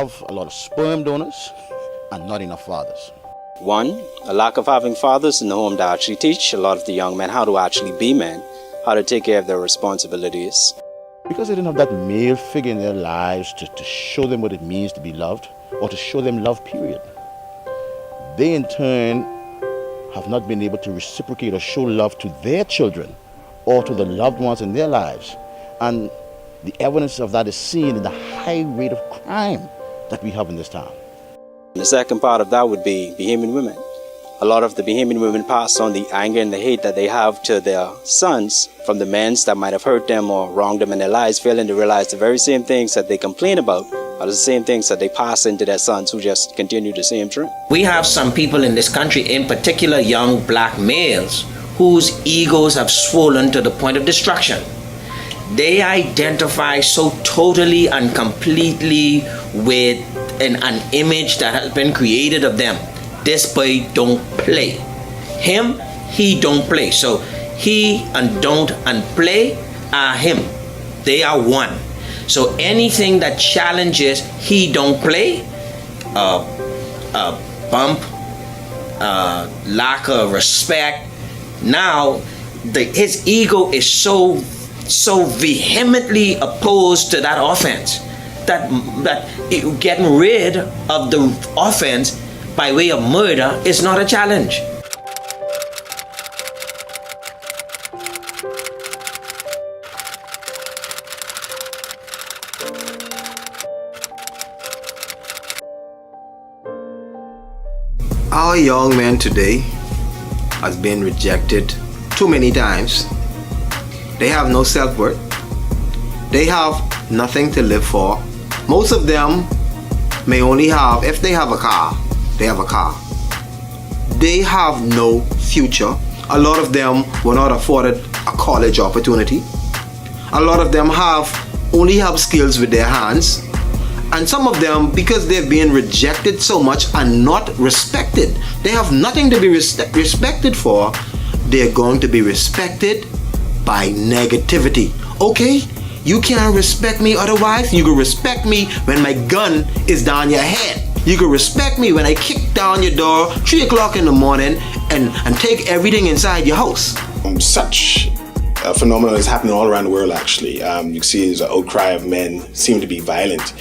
have a lot of sperm donors and not enough fathers. One, a lack of having fathers in the home that actually teach a lot of the young men how to actually be men, how to take care of their responsibilities. Because they didn't have that male figure in their lives to show them what it means to be loved or to show them love, period. They in turn have not been able to reciprocate or show love to their children or to the loved ones in their lives. And the evidence of that is seen in the high rate of crime that we have in this town. The second part of that would be Bahamian women. A lot of the Bahamian women pass on the anger and the hate that they have to their sons from the men that might have hurt them or wronged them in their lives, failing to realize the very same things that they complain about are the same things that they pass into their sons who just continue the same trend. We have some people in this country, in particular young black males, whose egos have swollen to the point of destruction. They identify so totally and completely with an image that has been created of them. This boy don't play. Him, he don't play. So he and don't and play are him. They are one. So anything that challenges he don't play, bump, lack of respect. Now his ego is so vehemently opposed to that offense that getting rid of the offense by way of murder is not a challenge. Our young men today has been rejected too many times. They have no self-worth. They have nothing to live for. Most of them may only have, if they have a car, they have a car. They have no future. A lot of them were not afforded a college opportunity. A lot of them only have skills with their hands. And some of them, because they've been rejected so much, are not respected. They have nothing to be respected for. They're going to be respected by negativity. Okay, you can't respect me otherwise. You can respect me when my gun is down your head. You can respect me when I kick down your door 3 o'clock in the morning and take everything inside your house. Such a phenomenon is happening all around the world, actually. You can see there's an outcry of men seem to be violent.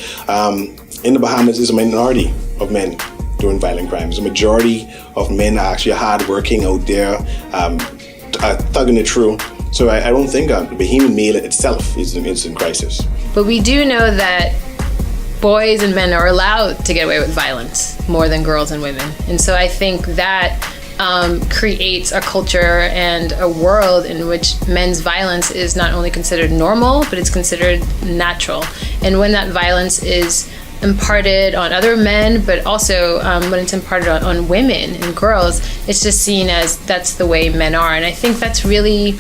In the Bahamas, there's a minority of men doing violent crimes. The majority of men are actually hard-working out there, thugging it through. So I don't think the Bahamian male itself is in crisis. But we do know that boys and men are allowed to get away with violence more than girls and women. And so I think that creates a culture and a world in which men's violence is not only considered normal, but it's considered natural. And when that violence is imparted on other men, but also when it's imparted on women and girls, it's just seen as that's the way men are. And I think that's really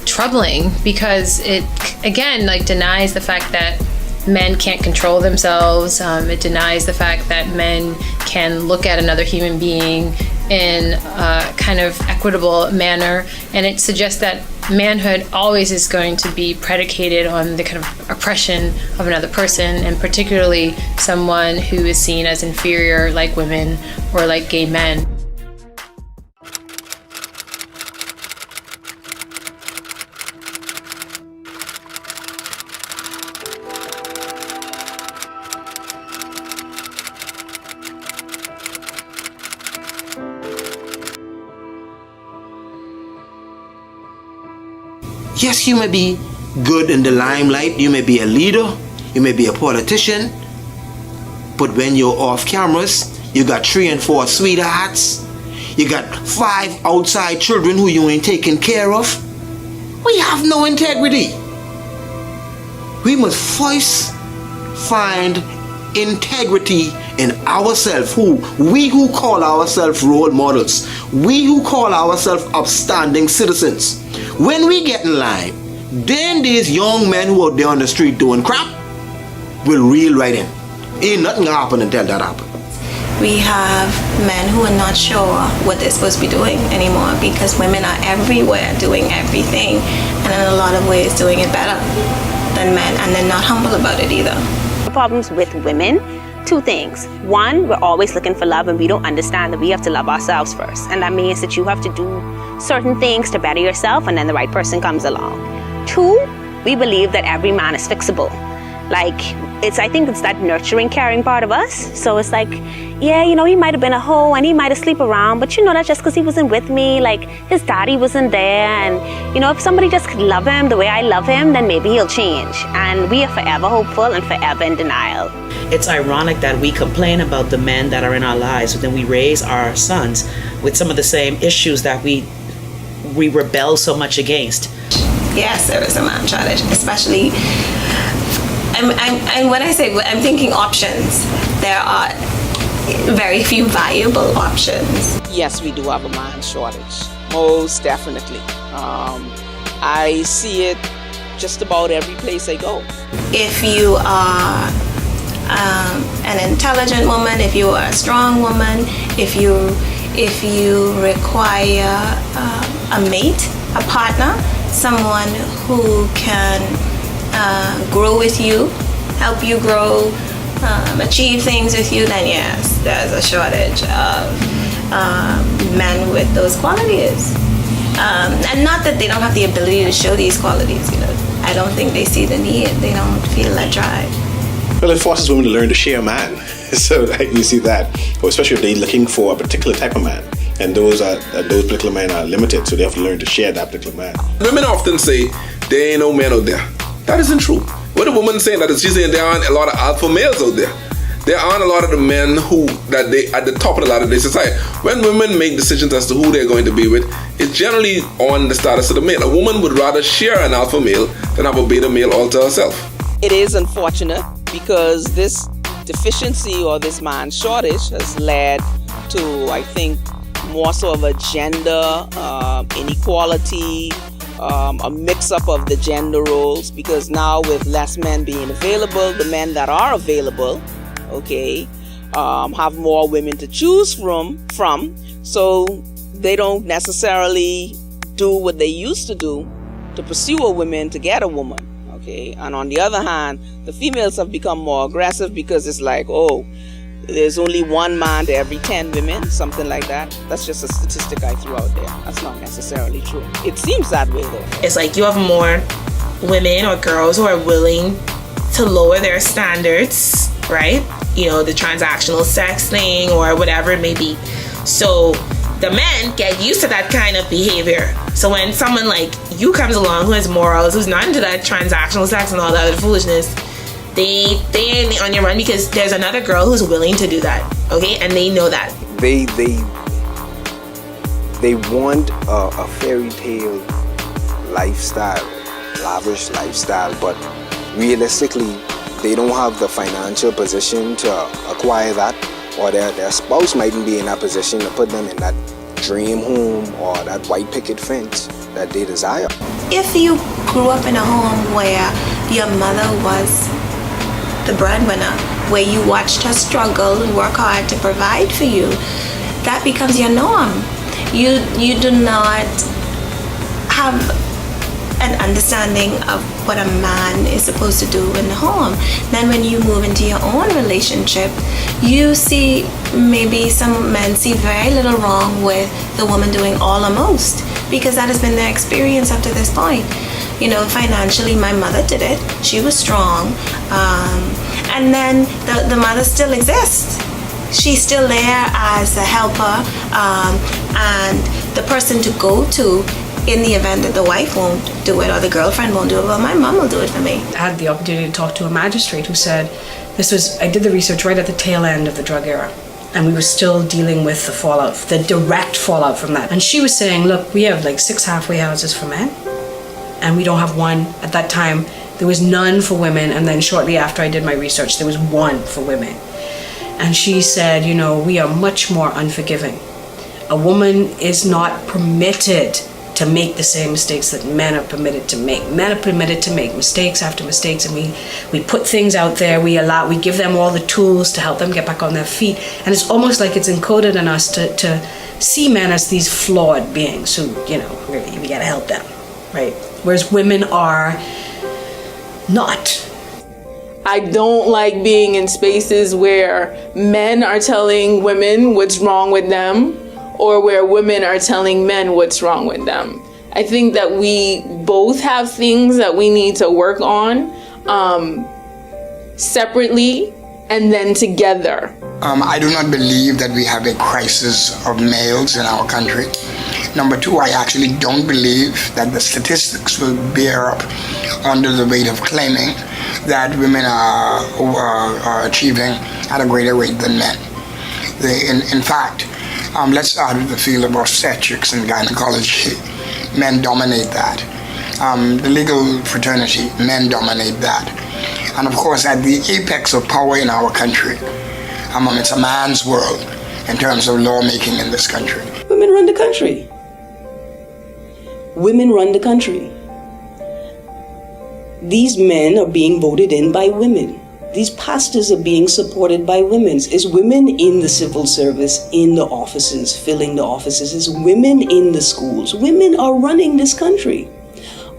troubling, because it, again, like denies the fact that men can't control themselves. It denies the fact that men can look at another human being in a kind of equitable manner. And it suggests that manhood always is going to be predicated on the kind of oppression of another person, and particularly someone who is seen as inferior, like women or like gay men. Yes, you may be good in the limelight, you may be a leader, you may be a politician, but when you're off cameras, you got 3 and 4 sweethearts, you got 5 outside children who you ain't taking care of. We have no integrity. We must first find integrity in ourselves, we who call ourselves role models, we who call ourselves upstanding citizens. When we get in line, then these young men who are there on the street doing crap will reel right in. Ain't nothing gonna happen until that happens. We have men who are not sure what they're supposed to be doing anymore, because women are everywhere doing everything, and in a lot of ways doing it better than men, and they're not humble about it either. problems with women, two things. One, we're always looking for love, and we don't understand that we have to love ourselves first. And that means that you have to do certain things to better yourself, and then the right person comes along. Two, we believe that every man is fixable. I think it's that nurturing, caring part of us. So it's like, yeah, he might have been a hoe and he might have slept around, but that's just because he wasn't with me. His daddy wasn't there. And, if somebody just could love him the way I love him, then maybe he'll change. And we are forever hopeful and forever in denial. It's ironic that we complain about the men that are in our lives, but then we raise our sons with some of the same issues that we rebel so much against. Yes, there is a man shortage, especially. And when I say I'm thinking options, there are very few viable options. Yes, we do have a man shortage, most definitely. I see it just about every place I go. If you are an intelligent woman, if you are a strong woman, if you require a mate, a partner, someone who can grow with you, help you grow, achieve things with you, then yes, there's a shortage of men with those qualities. And not that they don't have the ability to show these qualities, I don't think they see the need, they don't feel that drive. Well, it forces women to learn to share a man. So you see that, or especially if they're looking for a particular type of man. And those particular men are limited, so they have to learn to share that particular man. Women often say, there ain't no men out there. That isn't true. What a woman saying that is, she's saying there aren't a lot of alpha males out there. There aren't a lot of the men that they at the top of the ladder of their society. When women make decisions as to who they're going to be with, it's generally on the status of the male. A woman would rather share an alpha male than have a beta male all to herself. It is unfortunate because this deficiency or this man shortage has led to, I think, more so of a gender inequality, a mix-up of the gender roles, because now with less men being available, the men that are available, have more women to choose from, so they don't necessarily do what they used to do to pursue a woman to get a woman, and on the other hand, the females have become more aggressive because it's like, there's only one man to every 10 women, something like that. That's just a statistic I threw out there. That's not necessarily true. It seems that way though. It's like you have more women or girls who are willing to lower their standards, right? The transactional sex thing or whatever it may be. So the men get used to that kind of behavior. So when someone like you comes along who has morals, who's not into that transactional sex and all that other foolishness, they ain't on your run because there's another girl who's willing to do that, and they know that. They want a fairy tale lifestyle, lavish lifestyle, but realistically, they don't have the financial position to acquire that, or their spouse mightn't be in that position to put them in that dream home or that white picket fence that they desire. If you grew up in a home where your mother was the breadwinner, where you watched her struggle and work hard to provide for you, that becomes your norm. You do not have an understanding of what a man is supposed to do in the home. Then when you move into your own relationship, you see maybe some men see very little wrong with the woman doing all or most, because that has been their experience up to this point. Financially, my mother did it. She was strong. And then the mother still exists. She's still there as a helper and the person to go to in the event that the wife won't do it or the girlfriend won't do it. Well, my mom will do it for me. I had the opportunity to talk to a magistrate who said, I did the research right at the tail end of the drug era, and we were still dealing with the fallout, the direct fallout from that. And she was saying, look, we have 6 halfway houses for men, and we don't have one. At that time, there was none for women, and then shortly after I did my research, there was one for women. And she said, we are much more unforgiving. A woman is not permitted to make the same mistakes that men are permitted to make. Men are permitted to make mistakes after mistakes, and we put things out there, we give them all the tools to help them get back on their feet, and it's almost like it's encoded in us to see men as these flawed beings who, really, we gotta help them, right? Whereas women are not. I don't like being in spaces where men are telling women what's wrong with them or where women are telling men what's wrong with them. I think that we both have things that we need to work on separately and then together. I do not believe that we have a crisis of males in our country. Number two, I actually don't believe that the statistics will bear up under the weight of claiming that women are achieving at a greater rate than men. In fact, let's start with the field of obstetrics and gynecology. Men dominate that. The legal fraternity, men dominate that. And of course, at the apex of power in our country, it's a man's world in terms of lawmaking in this country. Women run the country. Women run the country. These men are being voted in by women. These pastors are being supported by women. It's women in the civil service, in the offices, filling the offices. It's women in the schools. Women are running this country.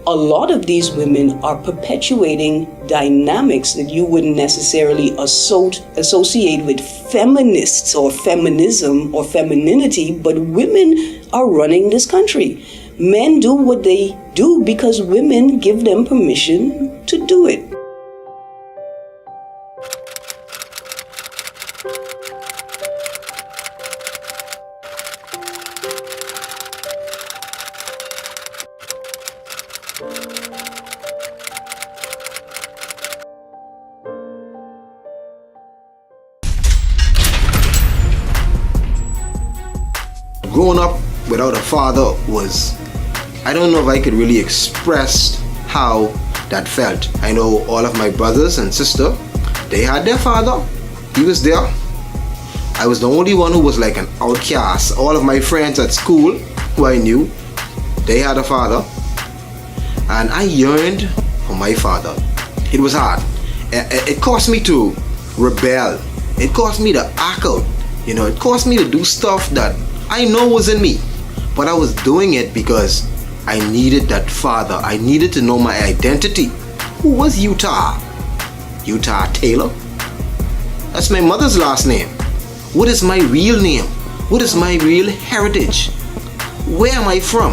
A lot of these women are perpetuating dynamics that you wouldn't necessarily associate with feminists or feminism or femininity, but women are running this country. Men do what they do because women give them permission to do it. Growing up without a father was, I don't know if I could really express how that felt. I know all of my brothers and sister, they had their father. He was there. I was the only one who was like an outcast. All of my friends at school who I knew, they had a father. And I yearned for my father. It was hard. It caused me to rebel. It caused me to act out. It caused me to do stuff that I know was in me. But I was doing it because I needed that father. I needed to know my identity. Who was Utah? Utah Taylor? That's my mother's last name. What is my real name? What is my real heritage? Where am I from?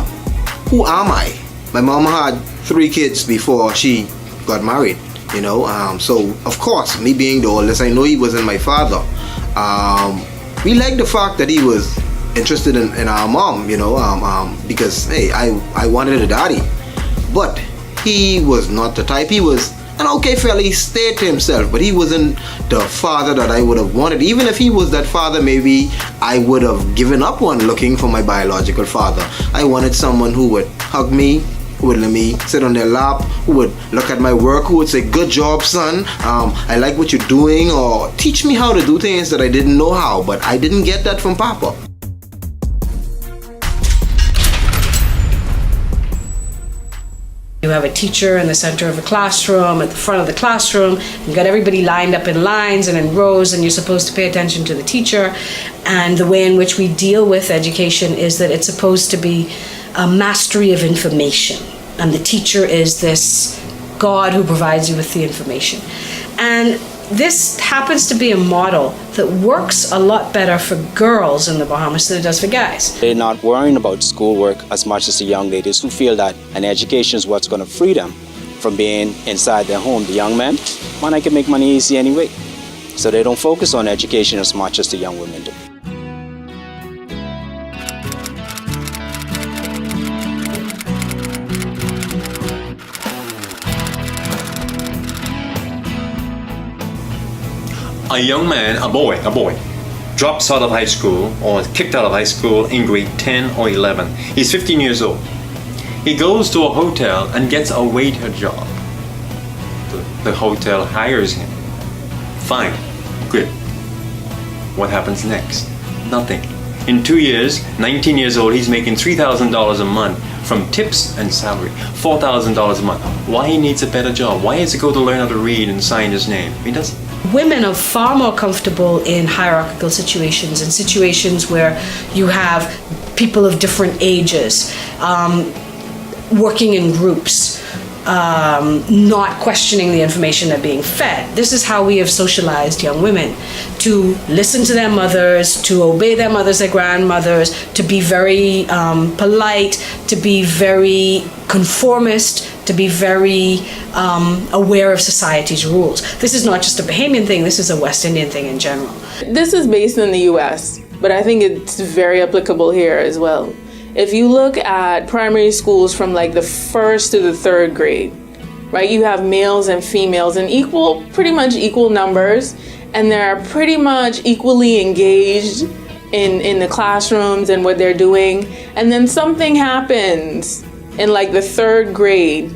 Who am I? My mom had 3 kids before she got married, so of course, me being the oldest, I know he wasn't my father. We liked the fact that he was interested in our mom, because hey, I wanted a daddy. But he was not the type. He was an okay fella. He stayed to himself, but he wasn't the father that I would have wanted. Even if he was that father, maybe I would have given up on looking for my biological father. I wanted someone who would hug me, who would let me sit on their lap, who would look at my work, who would say, "Good job, son. I like what you're doing," or teach me how to do things that I didn't know how. But I didn't get that from Papa. You have a teacher in the center of the classroom, at the front of the classroom. You've got everybody lined up in lines and in rows, and you're supposed to pay attention to the teacher. And the way in which we deal with education is that it's supposed to be a mastery of information. And the teacher is this God who provides you with the information. And this happens to be a model that works a lot better for girls in the Bahamas than it does for guys. They're not worrying about schoolwork as much as the young ladies who feel that an education is what's going to free them from being inside their home. The young men, I can make money easy anyway. So they don't focus on education as much as the young women do. A young man, a boy, drops out of high school or is kicked out of high school in grade 10 or 11. He's 15 years old. He goes to a hotel and gets a waiter job. The hotel hires him. Fine, good. What happens next? Nothing. In 2 years, 19 years old, he's making $3,000 a month from tips and salary. $4,000 a month. Why he needs a better job? Why has he go to learn how to read and sign his name? He doesn't. Women are far more comfortable in hierarchical situations, in situations where you have people of different ages, working in groups. not questioning the information they're being fed. This is how we have socialized young women, to listen to their mothers, to obey their mothers, their grandmothers, to be very polite, to be very conformist, to be very aware of society's rules. This is not just a Bahamian thing, this is a West Indian thing in general. This is based in the US, but I think it's very applicable here as well. If you look at primary schools from like the 1st to the 3rd grade, right, you have males and females in pretty much equal numbers, and they're pretty much equally engaged in the classrooms and what they're doing. And then something happens in like the 3rd grade,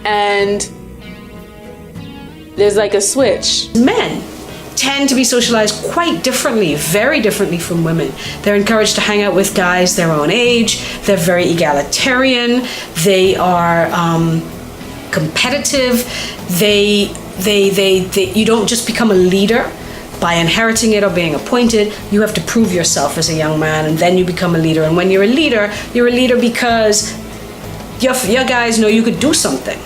and there's like a switch. Men tend to be socialized quite differently, very differently from women. They're encouraged to hang out with guys their own age. They're very egalitarian. They are competitive. You don't just become a leader by inheriting it or being appointed. You have to prove yourself as a young man, and then you become a leader. And when you're a leader because your guys know you could do something.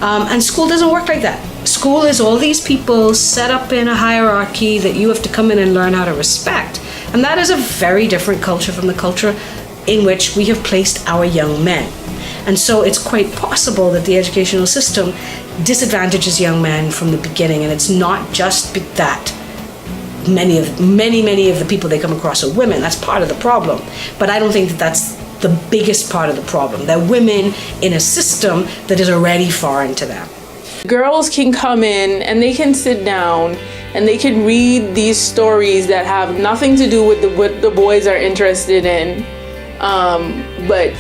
And school doesn't work like that. School is all these people set up in a hierarchy that you have to come in and learn how to respect. And that is a very different culture from the culture in which we have placed our young men. And so it's quite possible that the educational system disadvantages young men from the beginning. And it's not just that many of the people they come across are women. That's part of the problem. But I don't think that that's the biggest part of the problem. They're women in a system that is already foreign to them. Girls can come in and they can sit down and they can read these stories that have nothing to do with what the boys are interested in, but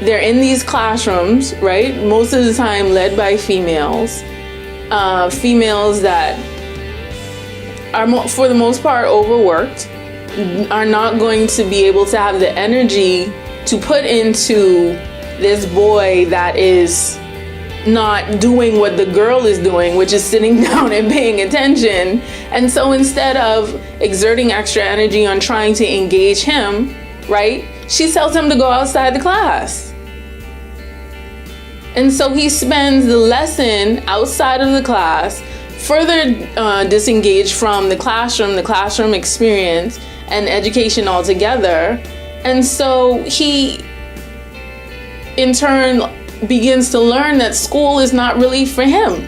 they're in these classrooms, right? Most of the time led by females, females that are for the most part overworked, are not going to be able to have the energy to put into this boy that is not doing what the girl is doing, which is sitting down and paying attention. And so instead of exerting extra energy on trying to engage him, right, she tells him to go outside the class. And so he spends the lesson outside of the class, further disengaged from the classroom experience and education altogether. And so he, in turn, begins to learn that school is not really for him.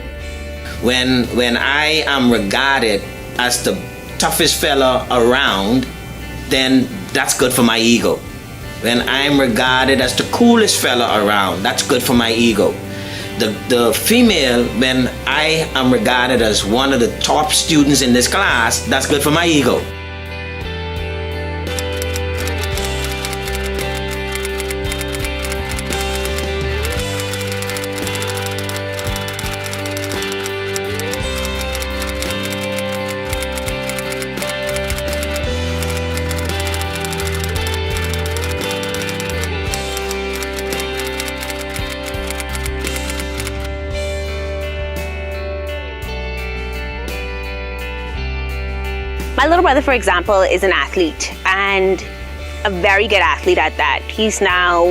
When I am regarded as the toughest fella around, then that's good for my ego. When I'm regarded as the coolest fella around, that's good for my ego. The female, when I am regarded as one of the top students in this class, that's good for my ego. My little brother, for example, is an athlete, and a very good athlete at that. He's now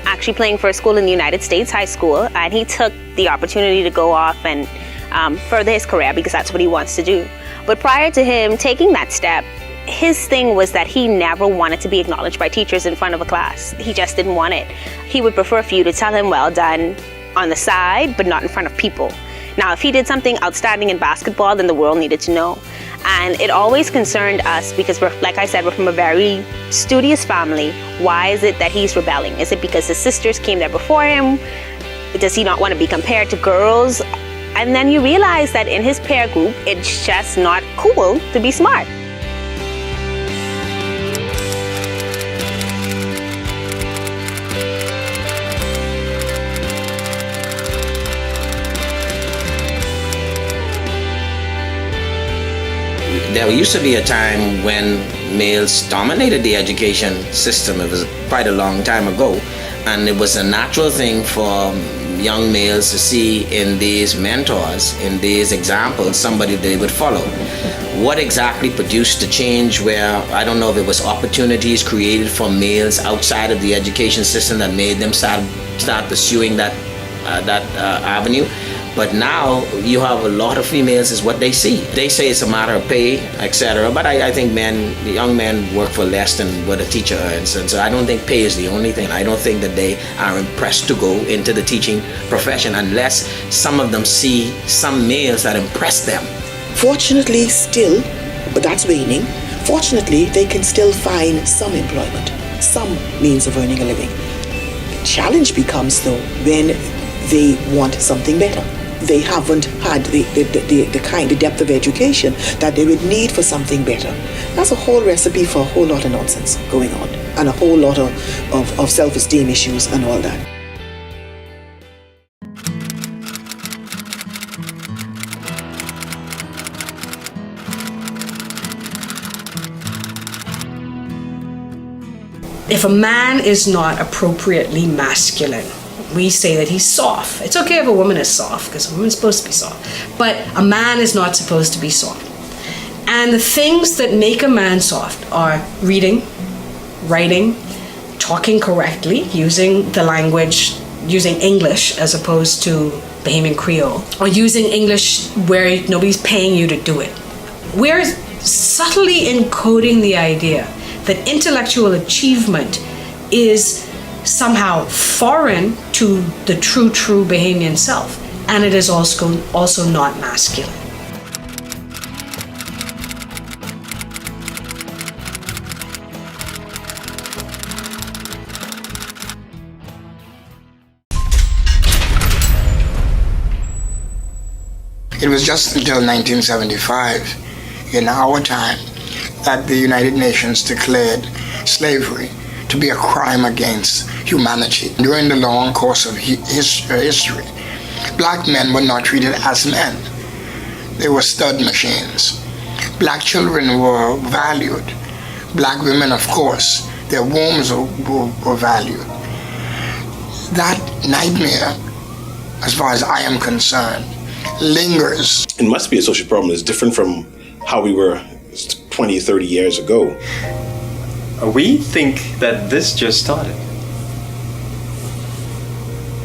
actually playing for a school in the United States, high school, and he took the opportunity to go off and further his career because that's what he wants to do. But prior to him taking that step, his thing was that he never wanted to be acknowledged by teachers in front of a class. He just didn't want it. He would prefer for you to tell him, well done, on the side, but not in front of people. Now, if he did something outstanding in basketball, then the world needed to know. And it always concerned us because like I said, we're from a very studious family. Why is it that he's rebelling? Is it because his sisters came there before him? Does he not want to be compared to girls? And then you realize that in his peer group, it's just not cool to be smart. There used to be a time when males dominated the education system. It was quite a long time ago, and it was a natural thing for young males to see in these mentors, in these examples, somebody they would follow. What exactly produced the change where, I don't know if it was opportunities created for males outside of the education system that made them start pursuing that avenue. But now you have a lot of females is what they see. They say it's a matter of pay, etc. But I think the young men work for less than what a teacher earns. And so I don't think pay is the only thing. I don't think that they are impressed to go into the teaching profession unless some of them see some males that impress them. Fortunately, still, but that's waning, fortunately, they can still find some employment, some means of earning a living. The challenge becomes, though, when they want something better. They haven't had the depth of education that they would need for something better. That's a whole recipe for a whole lot of nonsense going on, and a whole lot of self-esteem issues and all that. If a man is not appropriately masculine, we say that he's soft. It's okay if a woman is soft, because a woman's supposed to be soft. But a man is not supposed to be soft. And the things that make a man soft are reading, writing, talking correctly, using the language, using English as opposed to Bahamian Creole, or using English where nobody's paying you to do it. We're subtly encoding the idea that intellectual achievement is somehow foreign to the true Bahamian self, and it is also not masculine. It was just until 1975, in our time, that the United Nations declared slavery to be a crime against humanity. During the long course of history, black men were not treated as men. They were stud machines. Black children were valued. Black women, of course, their wombs were valued. That nightmare, as far as I am concerned, lingers. It must be a social problem. It's different from how we were 20, 30 years ago. We think that this just started.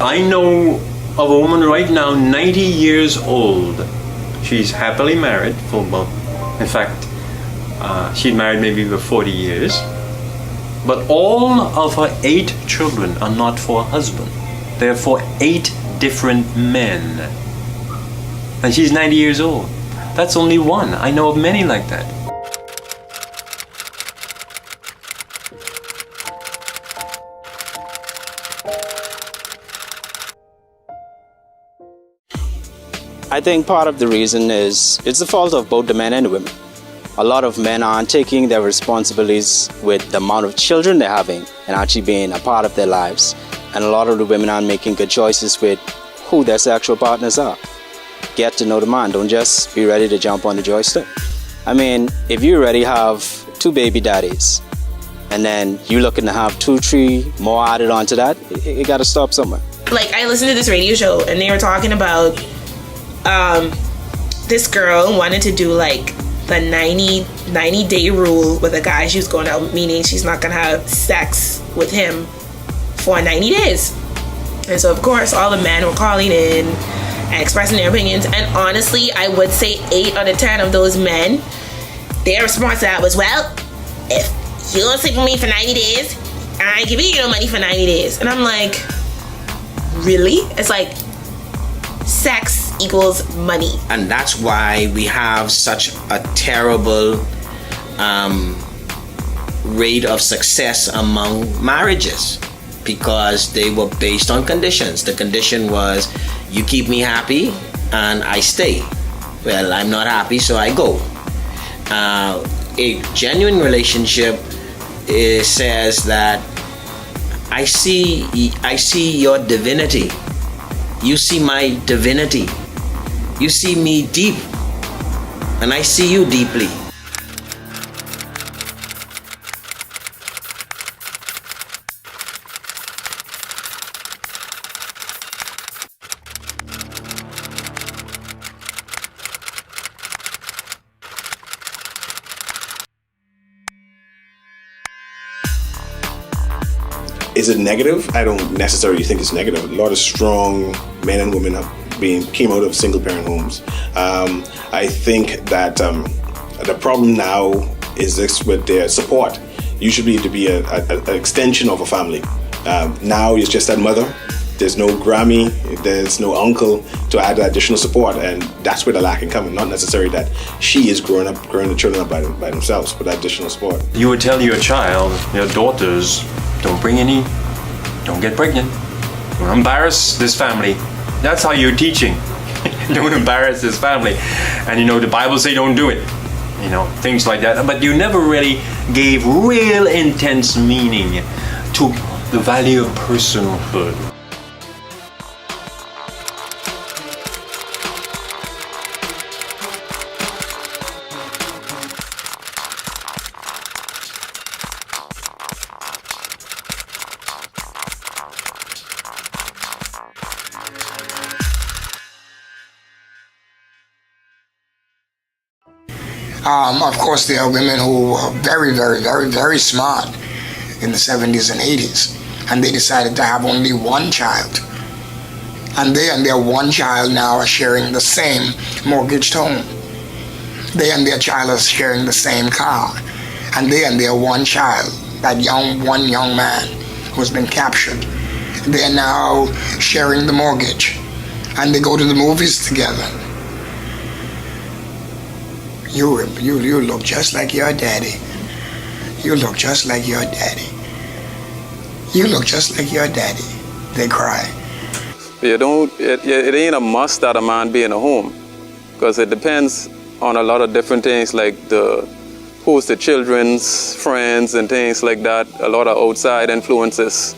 I know of a woman right now, 90 years old. She's happily married for about, in fact, she's married maybe for 40 years. But all of her 8 children are not for a husband. They're for 8 different men. And she's 90 years old. That's only one. I know of many like that. I think part of the reason is it's the fault of both the men and the women. A lot of men aren't taking their responsibilities with the amount of children they're having and actually being a part of their lives. And a lot of the women aren't making good choices with who their sexual partners are. Get to know the man. Don't just be ready to jump on the joystick. I mean, if you already have 2 baby daddies and then you're looking to have 2, 3 more added onto that, it got to stop somewhere. Like, I listened to this radio show and they were talking about this girl wanted to do like the 90 day rule with a guy she was going out, meaning she's not gonna have sex with him for 90 days. And so of course all the men were calling in and expressing their opinions, and honestly I would say 8 out of 10 of those men, their response to that was, well, if you don't sleep with me for 90 days I ain't giving you no money for 90 days. And I'm like, really? It's like sex equals money. And that's why we have such a terrible rate of success among marriages, because they were based on conditions. The condition was, you keep me happy and I stay. Well, I'm not happy, so I go. A genuine relationship says that I see your divinity. You see my divinity. You see me deep, and I see you deeply. Is it negative? I don't necessarily think it's negative. A lot of strong men and women came out of single parent homes. I think that the problem now is this with their support. You should be to be an extension of a family. Now it's just that mother. There's no Grammy, there's no uncle to add additional support, and that's where the lack can come. Not necessarily that she is growing the children up by themselves, but additional support. You would tell your child, your daughters, don't get pregnant. Don't embarrass this family. That's how you're teaching. Don't embarrass this family. And the Bible say don't do it. Things like that. But you never really gave real intense meaning to the value of personhood. Of course, there are women who were very, very, very, very smart in the 70s and 80s, and they decided to have only one child. And they and their one child now are sharing the same mortgaged home. They and their child are sharing the same car. And they and their one child, one young man who's been captured, they are now sharing the mortgage. And they go to the movies together. You look just like your daddy. You look just like your daddy. You look just like your daddy. They cry. It ain't a must that a man be in a home, because it depends on a lot of different things, like who's the children's friends and things like that. A lot of outside influences,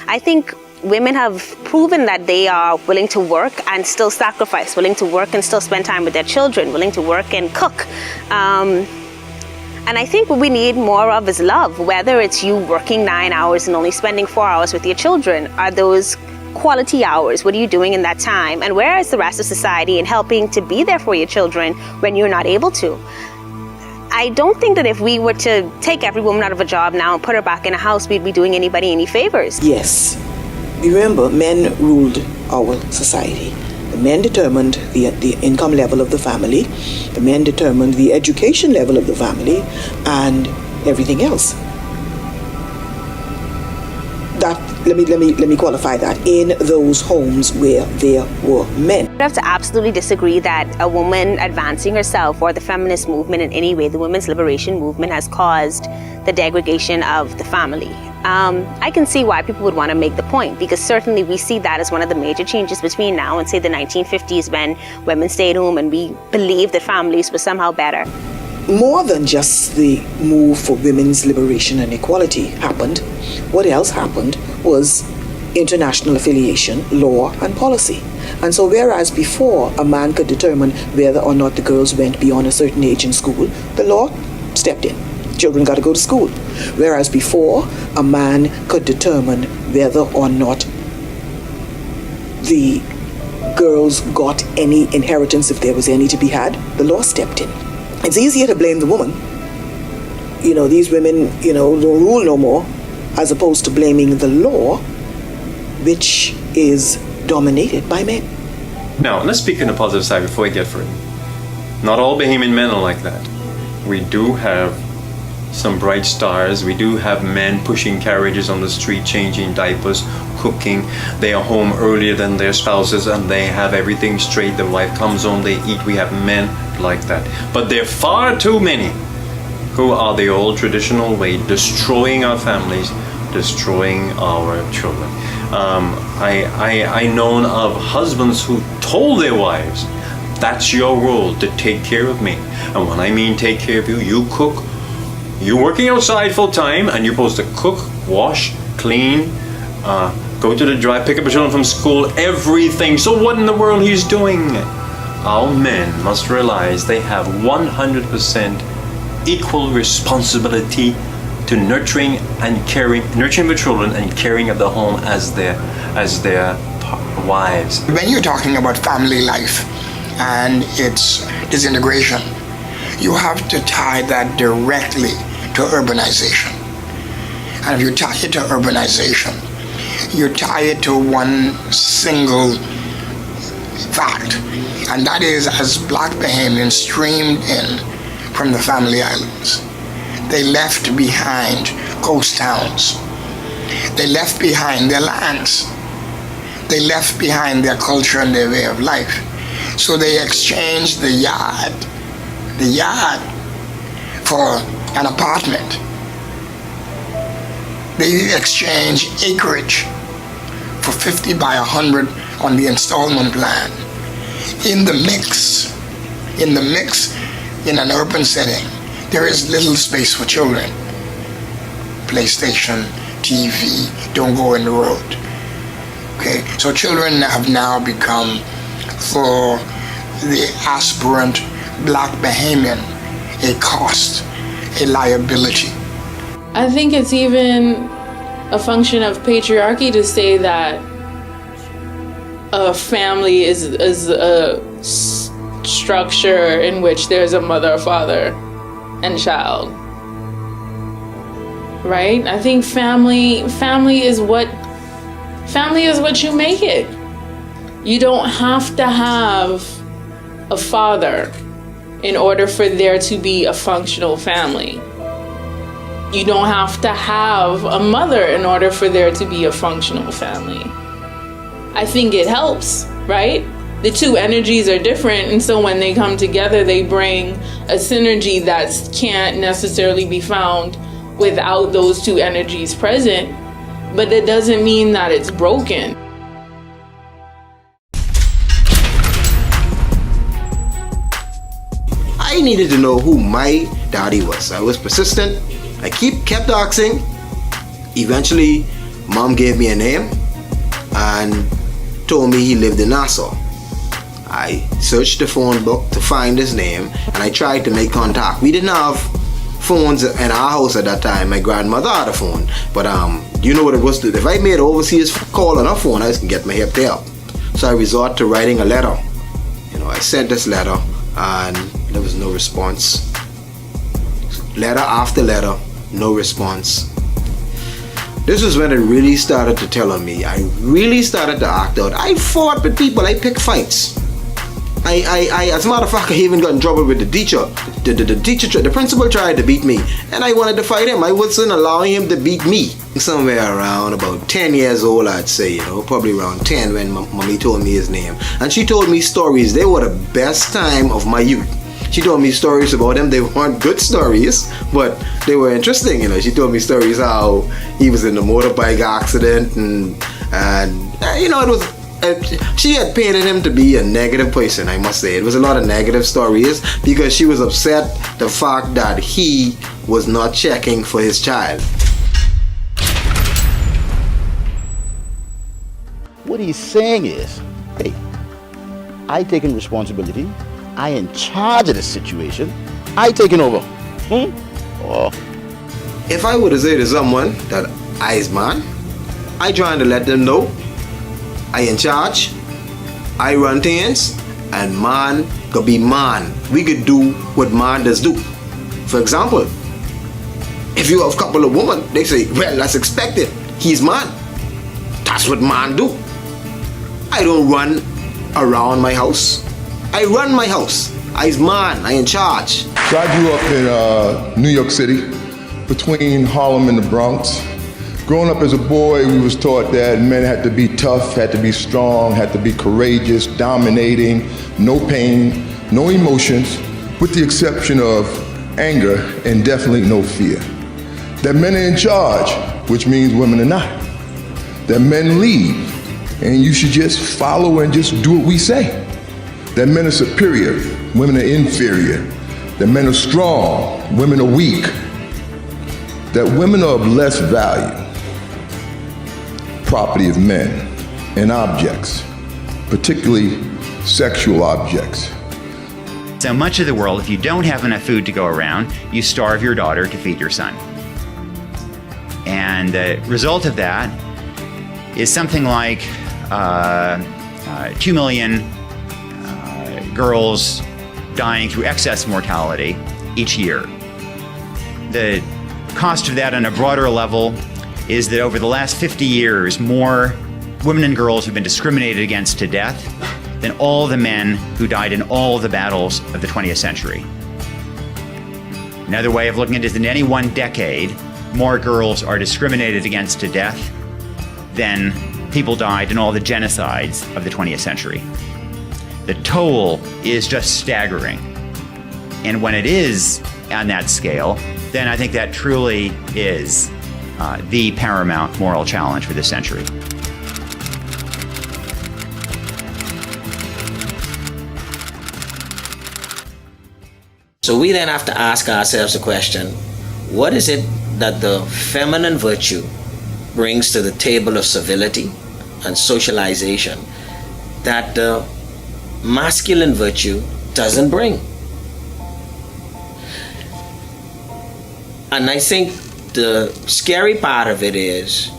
I think women have proven that they are willing to work and still sacrifice, willing to work and still spend time with their children, willing to work and cook. And I think what we need more of is love, whether it's you working 9 hours and only spending 4 hours with your children. Are those quality hours? What are you doing in that time? And where is the rest of society in helping to be there for your children when you're not able to? I don't think that if we were to take every woman out of a job now and put her back in a house, we'd be doing anybody any favors. Yes. Remember, men ruled our society. The men determined the income level of the family. The men determined the education level of the family and everything else. That let me qualify that. In those homes where there were men. I have to absolutely disagree that a woman advancing herself or the feminist movement in any way, the women's liberation movement, has caused the degradation of the family. I can see why people would want to make the point, because certainly we see that as one of the major changes between now and say the 1950s, when women stayed home and we believed that families were somehow better. More than just the move for women's liberation and equality happened. What else happened was international affiliation, law, and policy. And so whereas before a man could determine whether or not the girls went beyond a certain age in school, the law stepped in. Children got to go to school. Whereas before a man could determine whether or not the girls got any inheritance, if there was any to be had, the law stepped in. It's easier to blame the woman. These women, don't rule no more, as opposed to blaming the law, which is dominated by men. Now, let's speak on the positive side before we get further. Not all Bahamian men are like that. We do have some bright stars. We do have men pushing carriages on the street, changing diapers, cooking. They are home earlier than their spouses and they have everything straight. The wife comes home, they eat. We have men like that. But there are far too many who are the old traditional way, destroying our families, destroying our children. I known of husbands who told their wives, that's your role, to take care of me. And when I mean take care of you, you cook. You're working outside full time and you're supposed to cook, wash, clean, go to the drive, pick up your children from school, everything. So what in the world he's doing? Our men must realize they have 100% equal responsibility to nurturing the children and caring of the home as their wives. When you're talking about family life and its disintegration, you have to tie that directly to urbanization. And if you tie it to urbanization, you tie it to one single fact, and that is, as black Bahamians streamed in from the family islands, they left behind ghost towns. They left behind their lands. They left behind their culture and their way of life. So they exchanged the yard for an apartment. They exchanged acreage for 50 by 100 on the installment plan. In the mix, in an urban setting, there is little space for children. PlayStation, TV, don't go in the road. Okay, so children have now become, for the aspirant black Bahamian, a cost, a liability. I think it's even a function of patriarchy to say that a family is a structure in which there's a mother, father, and child. Right? I think family is what you make it. You don't have to have a father in order for there to be a functional family. You don't have to have a mother in order for there to be a functional family. I think it helps, right? The two energies are different, and so when they come together, they bring a synergy that can't necessarily be found without those two energies present, but it doesn't mean that it's broken. I needed to know who my daddy was. I was persistent. I kept asking. Eventually, mom gave me a name and told me he lived in Nassau. I searched the phone book to find his name, and I tried to make contact. We didn't have phones in our house at that time. My grandmother had a phone, but you know what it was? If I made an overseas call on a phone, I can get my hip there. So I resort to writing a letter. I sent this letter, and there was no response. Letter after letter, no response. This was when it really started to tell on me. I really started to act out. I fought with people. I picked fights. I as a matter of fact, I even got in trouble with the teacher. The principal tried to beat me, and I wanted to fight him. I wasn't allowing him to beat me. Somewhere around about 10 years old, I'd say, probably around 10 when mommy told me his name. And she told me stories. They were the best time of my youth. She told me stories about him. They weren't good stories, but they were interesting. She told me stories how he was in a motorbike accident, and it was. She had painted him to be a negative person, I must say. It was a lot of negative stories because she was upset the fact that he was not checking for his child. What he's saying is, hey, I taking responsibility. I in charge of the situation. I taking over. Or if I were to say to someone that I is man, I trying to let them know I in charge, I run things, and man could be man. We could do what man does do. For example, if you have a couple of women, they say, well, that's expected. He's man. That's what man do. I don't run around my house. I run my house. I's man. I in charge. So I grew up in New York City, between Harlem and the Bronx. Growing up as a boy, we was taught that men had to be tough, had to be strong, had to be courageous, dominating, no pain, no emotions, with the exception of anger and definitely no fear. That men are in charge, which means women are not. That men lead, and you should just follow and just do what we say. That men are superior, women are inferior. That men are strong, women are weak. That women are of less value. Property of men and objects, particularly sexual objects. So much of the world, if you don't have enough food to go around, you starve your daughter to feed your son. And the result of that is something like 2 million girls dying through excess mortality each year. The cost of that on a broader level is that over the last 50 years, more women and girls have been discriminated against to death than all the men who died in all the battles of the 20th century. Another way of looking at it is that in any one decade, more girls are discriminated against to death than people died in all the genocides of the 20th century. The toll is just staggering. And when it is on that scale, then I think that truly is the paramount moral challenge for this century. So we then have to ask ourselves the question, what is it that the feminine virtue brings to the table of civility and socialization that the masculine virtue doesn't bring? And I think the scary part of it is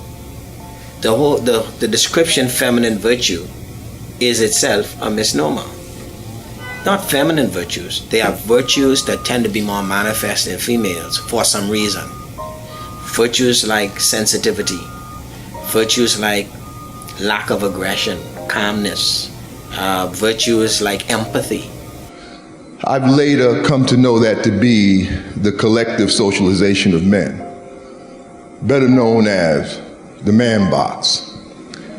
the description feminine virtue is itself a misnomer. Not feminine virtues. They are virtues that tend to be more manifest in females for some reason. Virtues like sensitivity, virtues like lack of aggression, calmness, virtues like empathy. I've later come to know that to be the collective socialization of men, better known as the man box.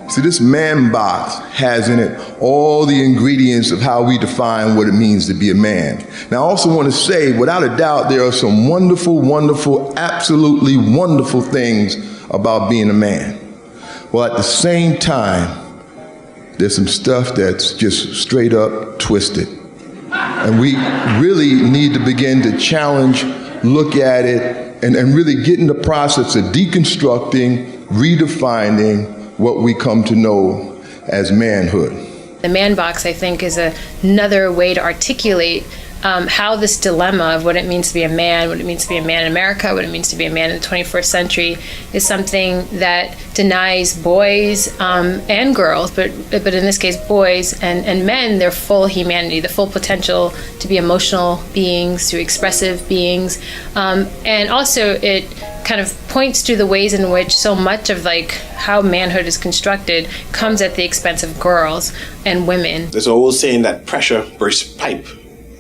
See, this man box has in it all the ingredients of how we define what it means to be a man. Now, I also want to say, without a doubt, there are some wonderful, wonderful, absolutely wonderful things about being a man. Well, at the same time, there's some stuff that's just straight up twisted. And we really need to begin to challenge, look at it, and really get in the process of deconstructing, redefining what we come to know as manhood. The man box, I think, is another way to articulate how this dilemma of what it means to be a man, what it means to be a man in America, what it means to be a man in the 21st century is something that denies boys and girls, but in this case boys and men, their full humanity, the full potential to be emotional beings, to be expressive beings. And also it kind of points to the ways in which so much of like how manhood is constructed comes at the expense of girls and women. There's an old saying that pressure bursts pipe.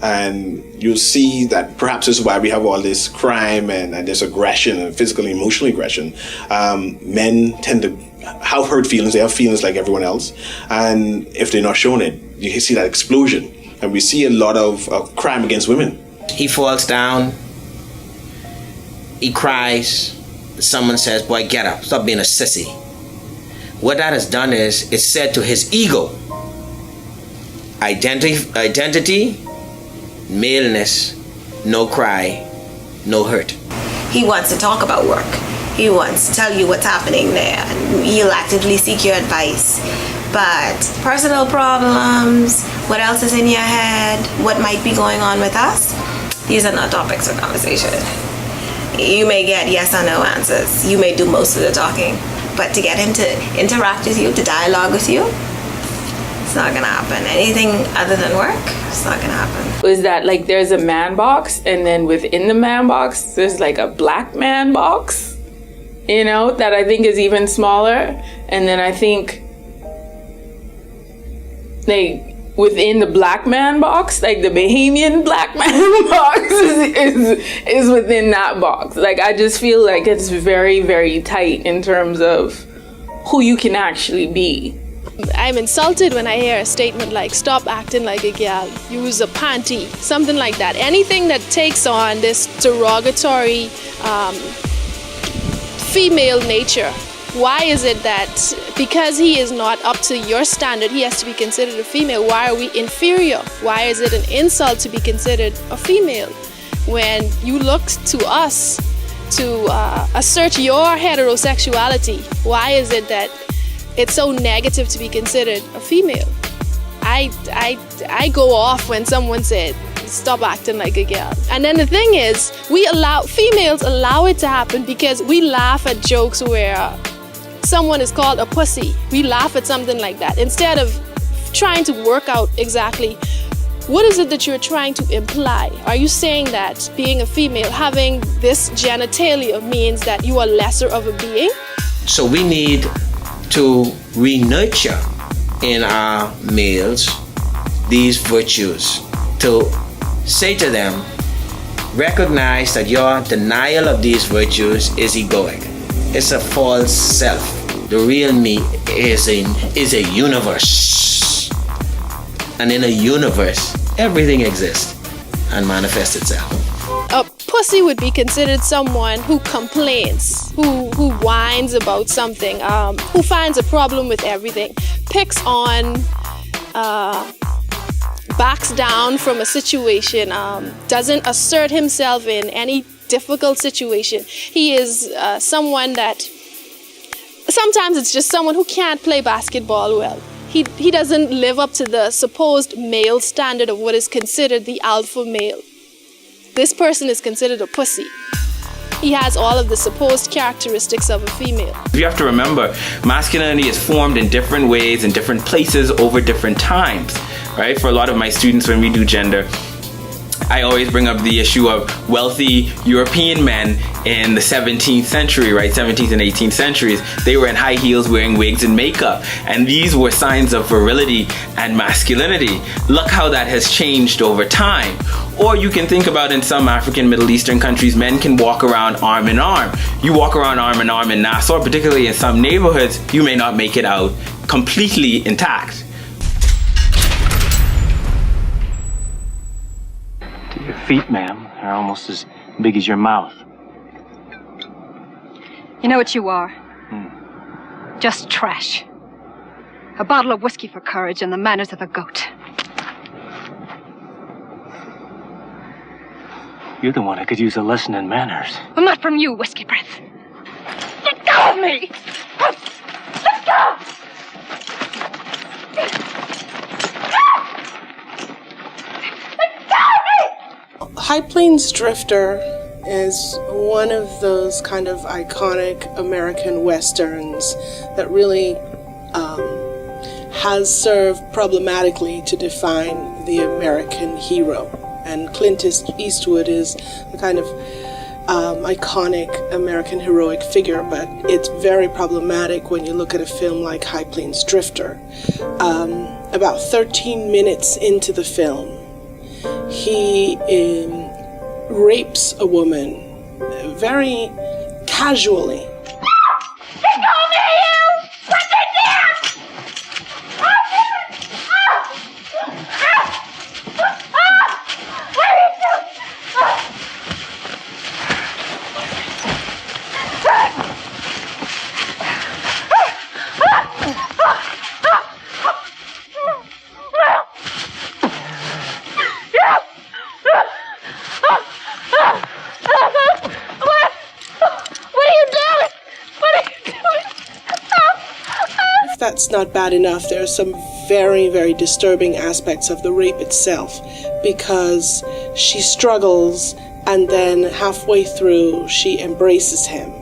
And you'll see that perhaps this is why we have all this crime and this aggression and physical and emotional aggression. Men tend to have hurt feelings. They have feelings like everyone else. And if they're not showing it, you can see that explosion. And we see a lot of crime against women. He falls down. He cries. Someone says, boy, get up. Stop being a sissy. What that has done is it's said to his ego, identity, maleness, no cry, no hurt. He wants to talk about work. He wants to tell you what's happening there. And he'll actively seek your advice. But personal problems, what else is in your head, what might be going on with us, these are not topics for conversation. You may get yes or no answers. You may do most of the talking. But to get him to interact with you, to dialogue with you, it's not gonna happen. Anything other than work, it's not gonna happen. Is that like there's a man box, and then within the man box, there's like a black man box, you know, that I think is even smaller. And then I think like within the black man box, like the Bahamian black man box is within that box. Like I just feel like it's very, very tight in terms of who you can actually be. I'm insulted when I hear a statement like, stop acting like a gal, use a panty, something like that. Anything that takes on this derogatory female nature. Why is it that because he is not up to your standard, he has to be considered a female? Why are we inferior? Why is it an insult to be considered a female? When you look to us to assert your heterosexuality, why is it that it's so negative to be considered a female? I go off when someone said, stop acting like a girl. And then the thing is, females allow it to happen because we laugh at jokes where someone is called a pussy. We laugh at something like that instead of trying to work out exactly what is it that you're trying to imply. Are you saying that being a female, having this genitalia means that you are lesser of a being? So we need to re-nurture in our males these virtues, to say to them, recognize that your denial of these virtues is egoic. It's a false self. The real me is a universe. And in a universe, everything exists and manifests itself. A pussy would be considered someone who complains, who whines about something, who finds a problem with everything, picks on, backs down from a situation, doesn't assert himself in any difficult situation. He is someone that, sometimes it's just someone who can't play basketball well. He doesn't live up to the supposed male standard of what is considered the alpha male. This person is considered a pussy. He has all of the supposed characteristics of a female. You have to remember, masculinity is formed in different ways in different places over different times, right? For a lot of my students, when we do gender, I always bring up the issue of wealthy European men in the 17th century, right? 17th and 18th centuries. They were in high heels wearing wigs and makeup. And these were signs of virility and masculinity. Look how that has changed over time. Or you can think about in some African Middle Eastern countries, men can walk around arm in arm. You walk around arm in arm in Nassau, particularly in some neighborhoods, you may not make it out completely intact. Your feet, ma'am, are almost as big as your mouth. You know what you are? Just trash. A bottle of whiskey for courage and the manners of a goat. You're the one who could use a lesson in manners. Well, not from you, whiskey breath. Let go of me! Let go! High Plains Drifter is one of those kind of iconic American westerns that really has served problematically to define the American hero. And Clint Eastwood is the kind of iconic American heroic figure, but it's very problematic when you look at a film like High Plains Drifter. About 13 minutes into the film, he rapes a woman very casually. Let go of me, you! Put me down! What are you doing? If that's not bad enough, there are some very, very disturbing aspects of the rape itself, because she struggles and then halfway through she embraces him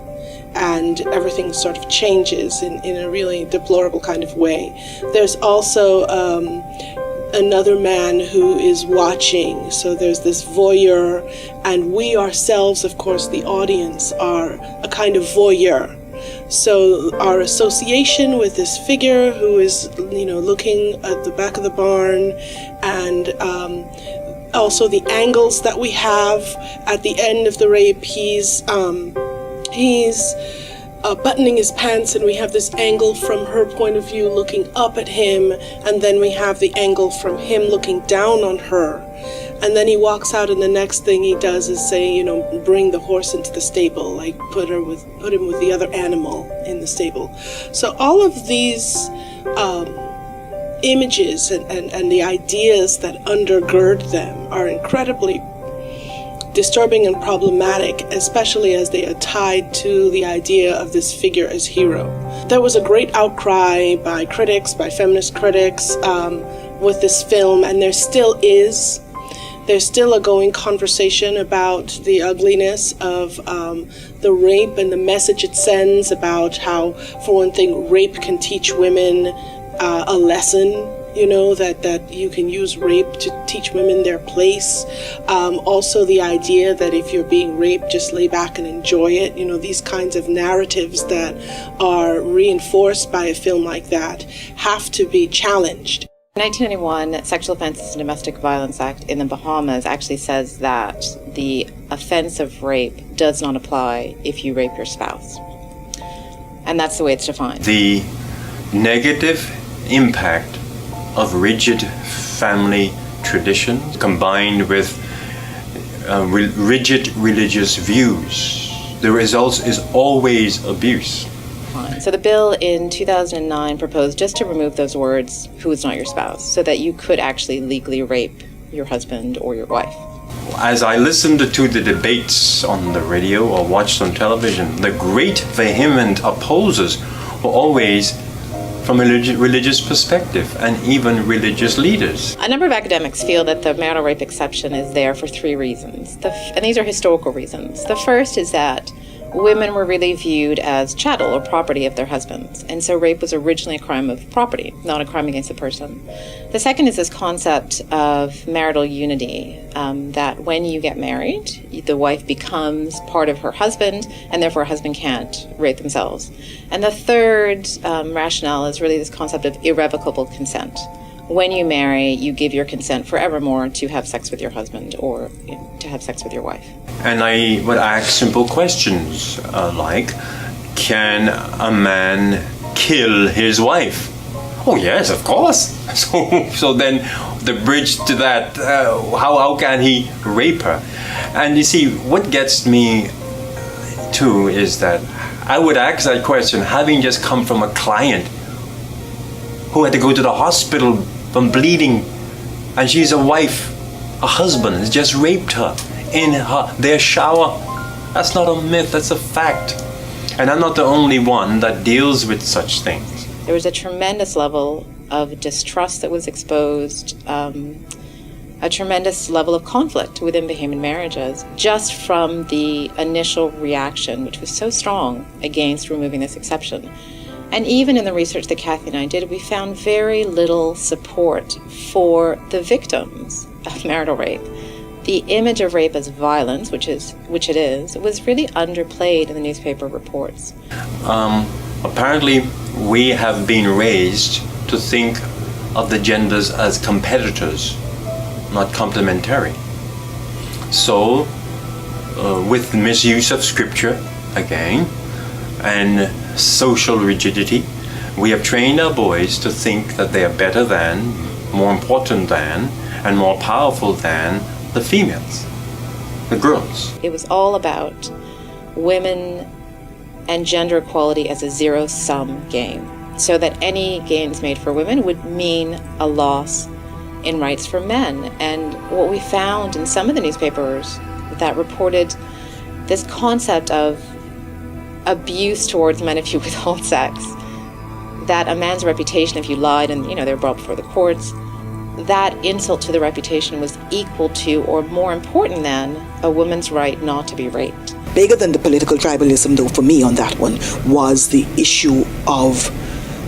and everything sort of changes in a really deplorable kind of way. There's also another man who is watching, so there's this voyeur, and we ourselves, of course, the audience, are a kind of voyeur. So our association with this figure who is, looking at the back of the barn, and also the angles that we have at the end of the rape. He's buttoning his pants, and we have this angle from her point of view looking up at him, and then we have the angle from him looking down on her. And then he walks out, and the next thing he does is say, bring the horse into the stable, like put him with the other animal in the stable. So all of these images and the ideas that undergird them are incredibly disturbing and problematic, especially as they are tied to the idea of this figure as hero. There was a great outcry by critics, by feminist critics, with this film, and there still is. There's still a going conversation about the ugliness of the rape and the message it sends about how, for one thing, rape can teach women a lesson that you can use rape to teach women their place. Also the idea that if you're being raped, just lay back and enjoy it. These kinds of narratives that are reinforced by a film like that have to be challenged. The 1991 Sexual Offenses and Domestic Violence Act in the Bahamas actually says that the offense of rape does not apply if you rape your spouse. And that's the way it's defined. The negative impact of rigid family traditions combined with rigid religious views, the result is always abuse. So the bill in 2009 proposed just to remove those words, who is not your spouse, so that you could actually legally rape your husband or your wife. As I listened to the debates on the radio or watched on television, the great vehement opposers were always from a religious perspective, and even religious leaders. A number of academics feel that the marital rape exception is there for three reasons, and these are historical reasons. The first is that women were really viewed as chattel or property of their husbands, and so rape was originally a crime of property, not a crime against a person. The second is this concept of marital unity, that when you get married, the wife becomes part of her husband, and therefore a husband can't rape themselves. And the third rationale is really this concept of irrevocable consent. When you marry, you give your consent forevermore to have sex with your husband or to have sex with your wife. And I would ask simple questions like, can a man kill his wife? Oh yes, of course. So then the bridge to that, how can he rape her? And you see, what gets me too is that I would ask that question having just come from a client who had to go to the hospital from bleeding, and she's a wife, a husband has just raped her in their shower. That's not a myth, that's a fact. And I'm not the only one that deals with such things. There was a tremendous level of distrust that was exposed, a tremendous level of conflict within Bahamian marriages, just from the initial reaction, which was so strong against removing this exception. And even in the research that Kathy and I did, we found very little support for the victims of marital rape. The image of rape as violence, which it is, was really underplayed in the newspaper reports. Apparently, we have been raised to think of the genders as competitors, not complementary. So, with misuse of scripture, again, and social rigidity, we have trained our boys to think that they are better than, more important than, and more powerful than the females, the girls. It was all about women and gender equality as a zero-sum game, so that any gains made for women would mean a loss in rights for men. And what we found in some of the newspapers that reported this concept of abuse towards men if you withhold sex, that a man's reputation if you lied and they're brought before the courts, that insult to the reputation was equal to or more important than a woman's right not to be raped. Bigger than the political tribalism, though, for me on that one was the issue of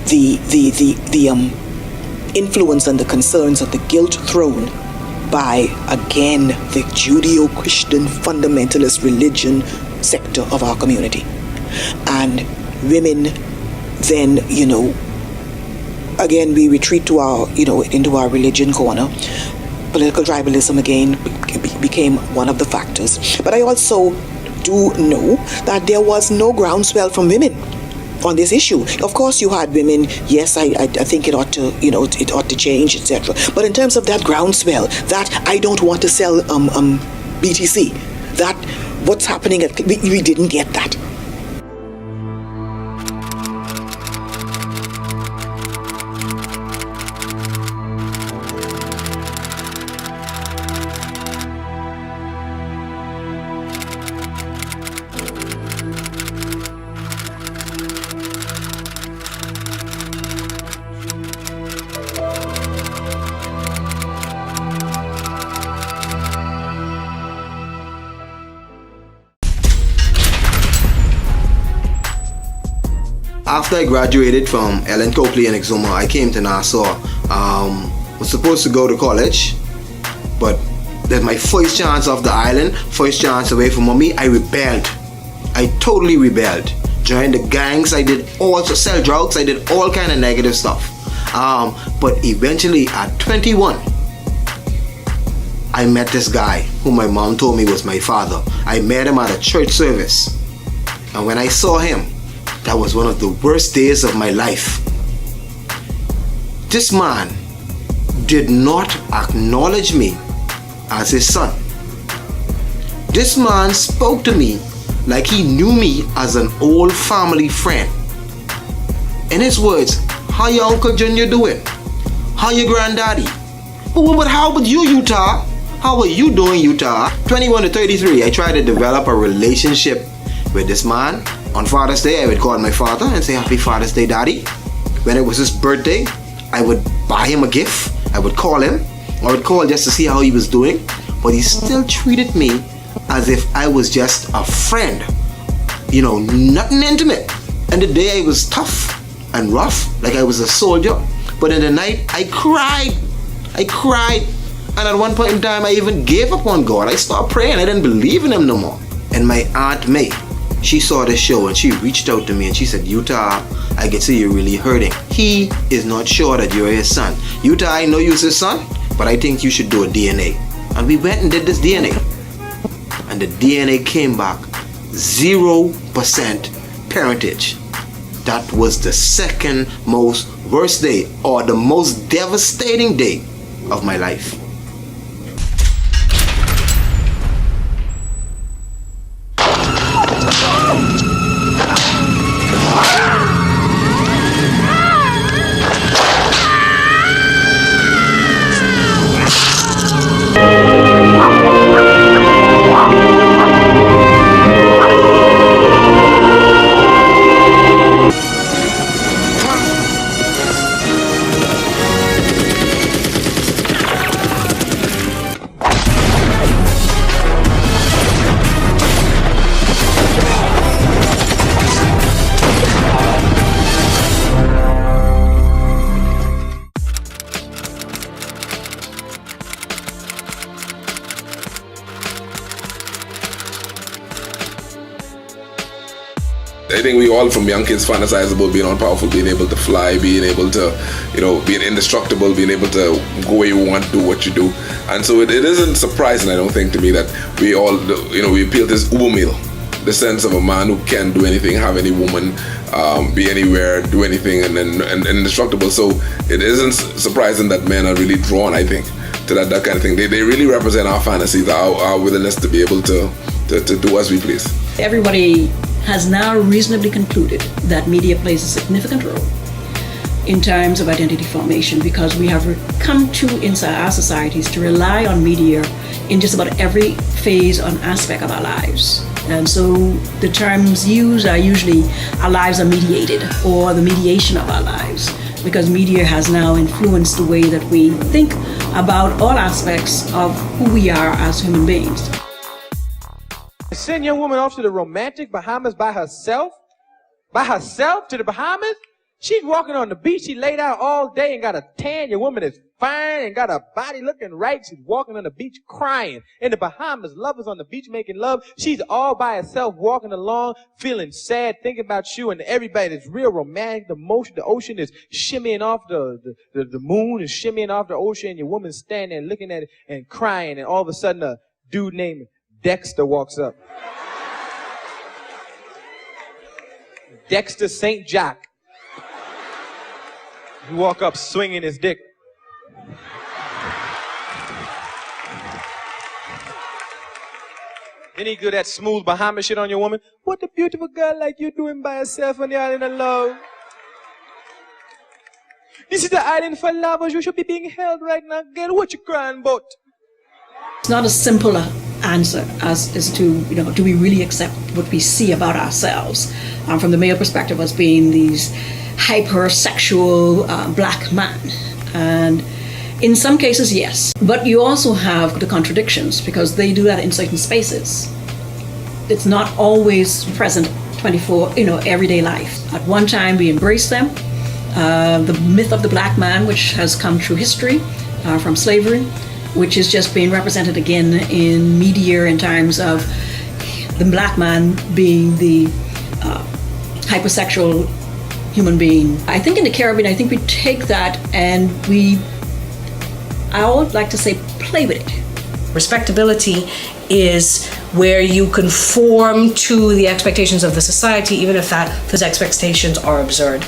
the influence and the concerns of the guilt thrown by, again, the Judeo-Christian fundamentalist religion sector of our community. And women then, again, we retreat to our, into our religion corner. Political tribalism again became one of the factors. But I also do know that there was no groundswell from women on this issue. Of course, you had women. Yes, I think it ought to, it ought to change, etc. But in terms of that groundswell, that I don't want to sell BTC, that what's happening, we didn't get that. After I graduated from Ellen Copley in Exuma, I came to Nassau Was supposed to go to college, but that's my first chance off the island, first chance away from mommy. I rebelled. I totally rebelled. Joined the gangs. I did also sell drugs. I did all kind of negative stuff. But eventually at 21, I met this guy who my mom told me was my father. I met him at a church service. And when I saw him, that was one of the worst days of my life. This man did not acknowledge me as his son. This man spoke to me like he knew me as an old family friend. In his words, how your Uncle Junior doing? How your granddaddy? But how about you, Utah? How are you doing, Utah? 21 to 33, I tried to develop a relationship with this man. On Father's Day, I would call my father and say, Happy Father's Day, Daddy. When it was his birthday, I would buy him a gift. I would call him. I would call just to see how he was doing. But he still treated me as if I was just a friend. You know, nothing intimate. And the day I was tough and rough, like I was a soldier. But in the night, I cried. And at one point in time, I even gave up on God. I stopped praying. I didn't believe in him no more. And my Aunt May, she saw the show and she reached out to me and she said, Utah, I can see you're really hurting. He is not sure that you're his son. Utah, I know you're his son, but I think you should do a DNA. And we went and did this DNA. And the DNA came back 0% parentage. That was the second most worst day, or the most devastating day of my life. I think we all from young kids fantasize about being all powerful, being able to fly, being able to, being indestructible, being able to go where you want, do what you do. And so it isn't surprising, I don't think, to me that we all, we appeal to this uber male, the sense of a man who can do anything, have any woman, be anywhere, do anything, and indestructible. So it isn't surprising that men are really drawn, I think, to that kind of thing. They really represent our fantasies, our willingness to be able to do as we please. Everybody has now reasonably concluded that media plays a significant role in terms of identity formation, because we have come to, inside our societies, to rely on media in just about every phase and aspect of our lives. And so the terms used are usually our lives are mediated, or the mediation of our lives, because media has now influenced the way that we think about all aspects of who we are as human beings. Send your woman off to the romantic Bahamas by herself? By herself to the Bahamas? She's walking on the beach. She laid out all day and got a tan. Your woman is fine and got her body looking right. She's walking on the beach crying. In the Bahamas, lovers on the beach making love. She's all by herself walking along, feeling sad, thinking about you, and everybody is real romantic. The ocean is shimmying off the moon is shimmying off the ocean. Your woman's standing there looking at it and crying, and all of a sudden a dude named Dexter walks up. Dexter St. Jack. He walk up swinging his dick. Then he do that smooth Bahamian shit on your woman. What a beautiful girl like you doing by herself on the island alone. This is the island for lovers. You should be being held right now. Girl, what you crying about? It's not a simple answer as to, do we really accept what we see about ourselves from the male perspective as being these hypersexual black man. And in some cases, yes. But you also have the contradictions, because they do that in certain spaces. It's not always present 24, everyday life. At one time we embrace them. the myth of the black man, which has come through history from slavery, which is just being represented again in media in terms of the black man being the hypersexual human being. I think in the Caribbean, I think we take that and I would like to say, play with it. Respectability is where you conform to the expectations of the society, even if those expectations are absurd.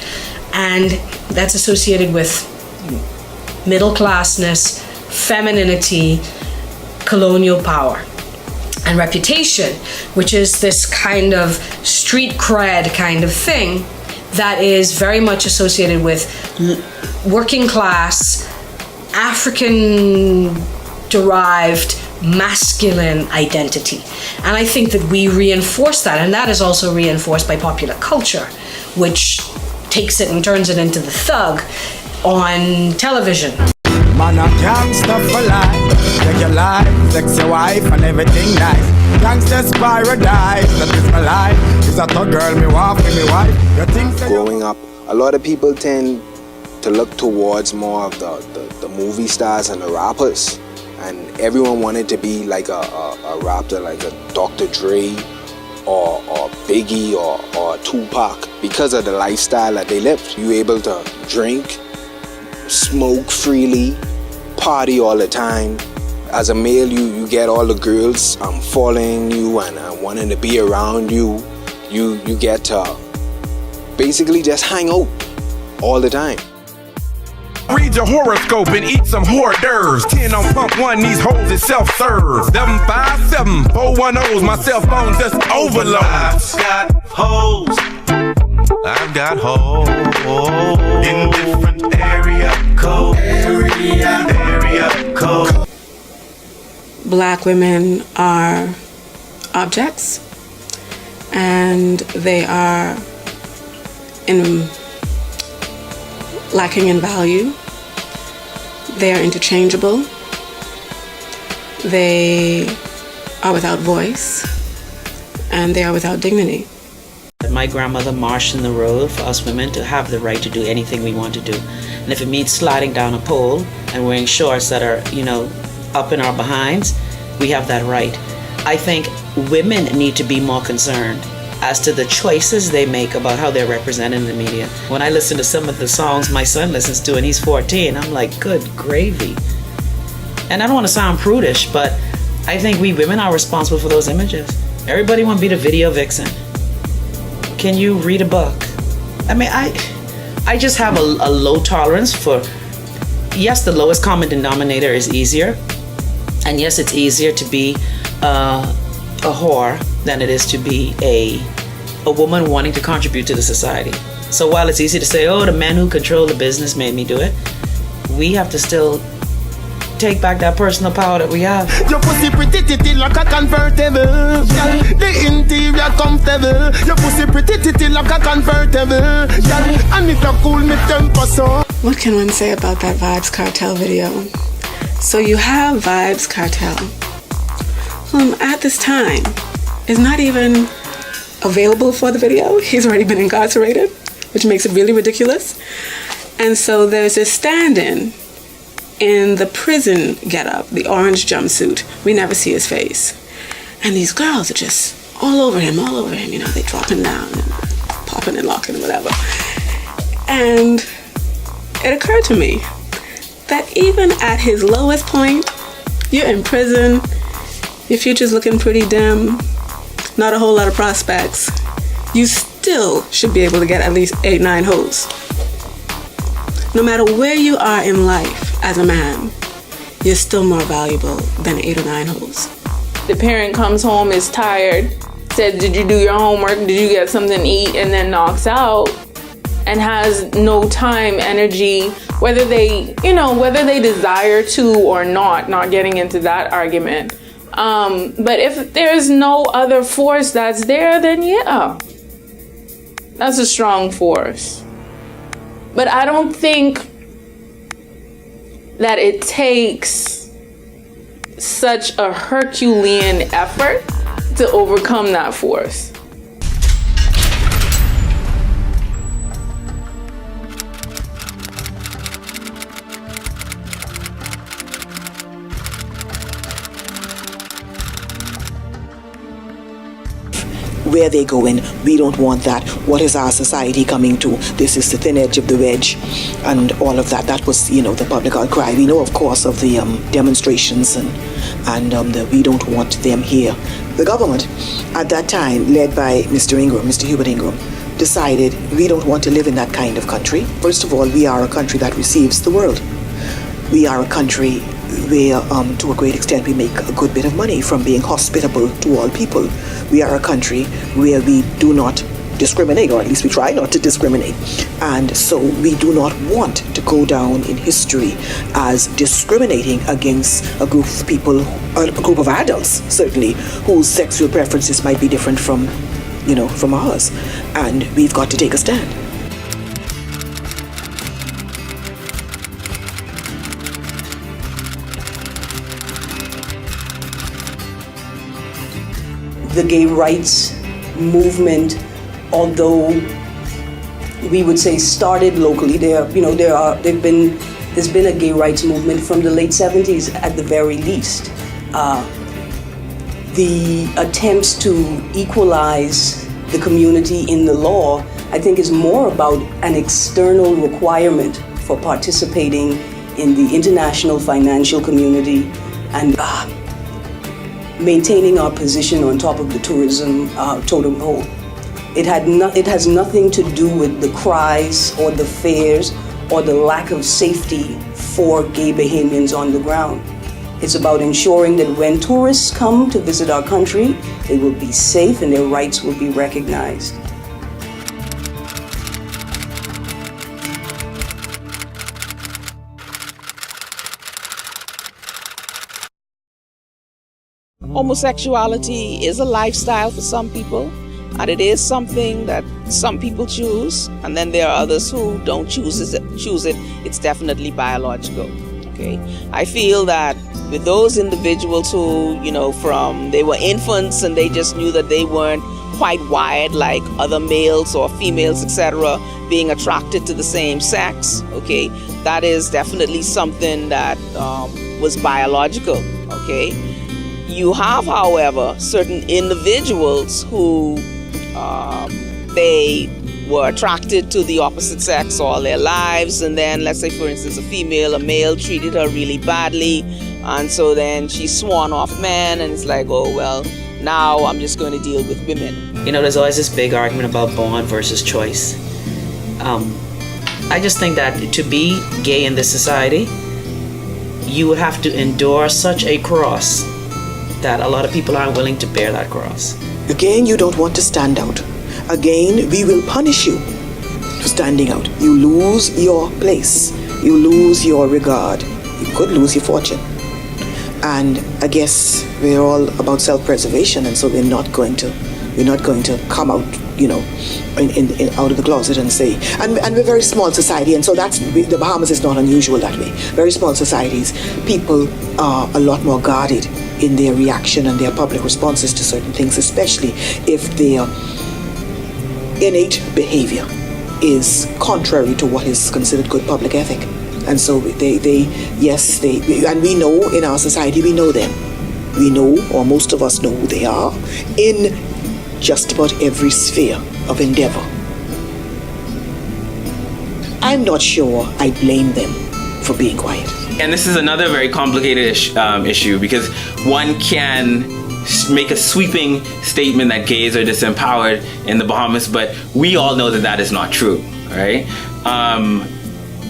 And that's associated with middle classness, femininity, colonial power, and reputation, which is this kind of street cred kind of thing that is very much associated with working class, African derived masculine identity. And I think that we reinforce that, and that is also reinforced by popular culture, which takes it and turns it into the thug on television. Man, a gangster for life. Take your life, sex your wife, and everything nice. Gangster's paradise, that is my life. Is a thug girl, me walk with me wife. Growing up, a lot of people tend to look towards more of the movie stars and the rappers. And everyone wanted to be like a rapper, like a Dr. Dre or Biggie or Tupac, because of the lifestyle that they lived. You able to drink, smoke freely, party all the time. As a male, you get all the girls following you and wanting to be around you. You get to basically just hang out all the time. Read your horoscope and eat some hors d'oeuvres. 10 on pump 1, these hoes is self-serve. 757 410's my cell phone just overload. I've got hoes in different area code. Black women are objects, and they are lacking in value. They are interchangeable. They are without voice, and they are without dignity. My grandmother marched in the road for us women to have the right to do anything we want to do. And if it means sliding down a pole and wearing shorts that are, up in our behinds, we have that right. I think women need to be more concerned as to the choices they make about how they're represented in the media. When I listen to some of the songs my son listens to, and he's 14, I'm like, good gravy. And I don't want to sound prudish, but I think we women are responsible for those images. Everybody want to be the video vixen. Can you read a book? I mean, I just have a low tolerance for, yes, the lowest common denominator is easier. And yes, it's easier to be a whore than it is to be a woman wanting to contribute to the society. So while it's easy to say, oh, the men who control the business made me do it, we have to still take back that personal power that we have. Your pussy pretty titty like a convertible. The interior comfortable. Your pussy pretty titty like a convertible. And it a cool me temper so. What can one say about that Vybz Kartel video? So you have Vybz Kartel, whom at this time is not even available for the video. He's already been incarcerated, which makes it really ridiculous. And so there's this stand-in in the prison getup, the orange jumpsuit. We never see his face. And these girls are just all over him, they dropping down and popping and locking and whatever. And it occurred to me that even at his lowest point, you're in prison, your future's looking pretty dim, not a whole lot of prospects, you still should be able to get at least 8-9 hoes. No matter where you are in life as a man, you're still more valuable than 8 or 9 hoes. The parent comes home, is tired, says, did you do your homework? Did you get something to eat? And then knocks out and has no time, energy, whether they desire to or not getting into that argument. But if there's no other force that's there, then yeah, that's a strong force. But I don't think that it takes such a Herculean effort to overcome that force. Where they going? We don't want that. What is our society coming to? This is the thin edge of the wedge, and all of that. That was, the public outcry. We know, of course, of the demonstrations and the we don't want them here. The government at that time, led by Mr. Hubert Ingram, decided we don't want to live in that kind of country. First of all, we are a country that receives the world. We are a country where, to a great extent, we make a good bit of money from being hospitable to all people. We are a country where we do not discriminate, or at least we try not to discriminate. And so we do not want to go down in history as discriminating against a group of people, a group of adults, certainly, whose sexual preferences might be different from ours. And we've got to take a stand. The gay rights movement, although we would say started locally, there's been a gay rights movement from the late 70s at the very least. The attempts to equalize the community in the law, I think, is more about an external requirement for participating in the international financial community and maintaining our position on top of the tourism totem pole. It has nothing to do with the cries or the fears or the lack of safety for gay Bahamians on the ground. It's about ensuring that when tourists come to visit our country, they will be safe and their rights will be recognized. Homosexuality is a lifestyle for some people, and it is something that some people choose, and then there are others who don't choose it. It's definitely biological. Okay, I feel that with those individuals who, they were infants and they just knew that they weren't quite wired like other males or females, etc., being attracted to the same sex, okay, that is definitely something that was biological, okay. You have, however, certain individuals who they were attracted to the opposite sex all their lives, and then, let's say, for instance, a male treated her really badly, and so then she's sworn off men, and it's like, oh, well, now I'm just going to deal with women. There's always this big argument about born versus choice. I just think that to be gay in this society, you would have to endure such a cross that a lot of people aren't willing to bear that cross. Again, you don't want to stand out. Again, we will punish you for standing out. You lose your place. You lose your regard. You could lose your fortune. And I guess we're all about self-preservation, and so we're not going to come out, out of the closet and say, and we're a very small society, and so the Bahamas is not unusual that way. Very small societies, people are a lot more guarded in their reaction and their public responses to certain things, especially if their innate behavior is contrary to what is considered good public ethic. And so and we know in our society, we know them. We know, or most of us know who they are, in just about every sphere of endeavor. I'm not sure I blame them for being quiet. And this is another very complicated issue, because one can make a sweeping statement that gays are disempowered in the Bahamas, but we all know that that is not true, right?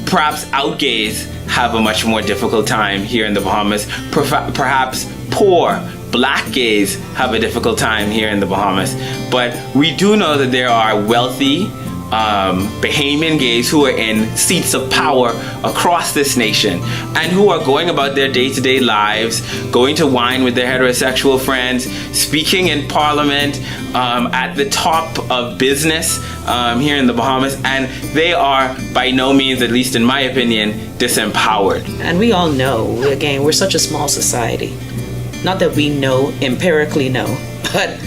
Perhaps out gays have a much more difficult time here in the Bahamas. Perhaps poor black gays have a difficult time here in the Bahamas. But we do know that there are wealthy Bahamian gays who are in seats of power across this nation and who are going about their day-to-day lives, going to wine with their heterosexual friends, speaking in parliament, at the top of business here in the Bahamas, and they are by no means, at least in my opinion, disempowered. And we all know, again, we're such a small society. Not that we know, empirically know, but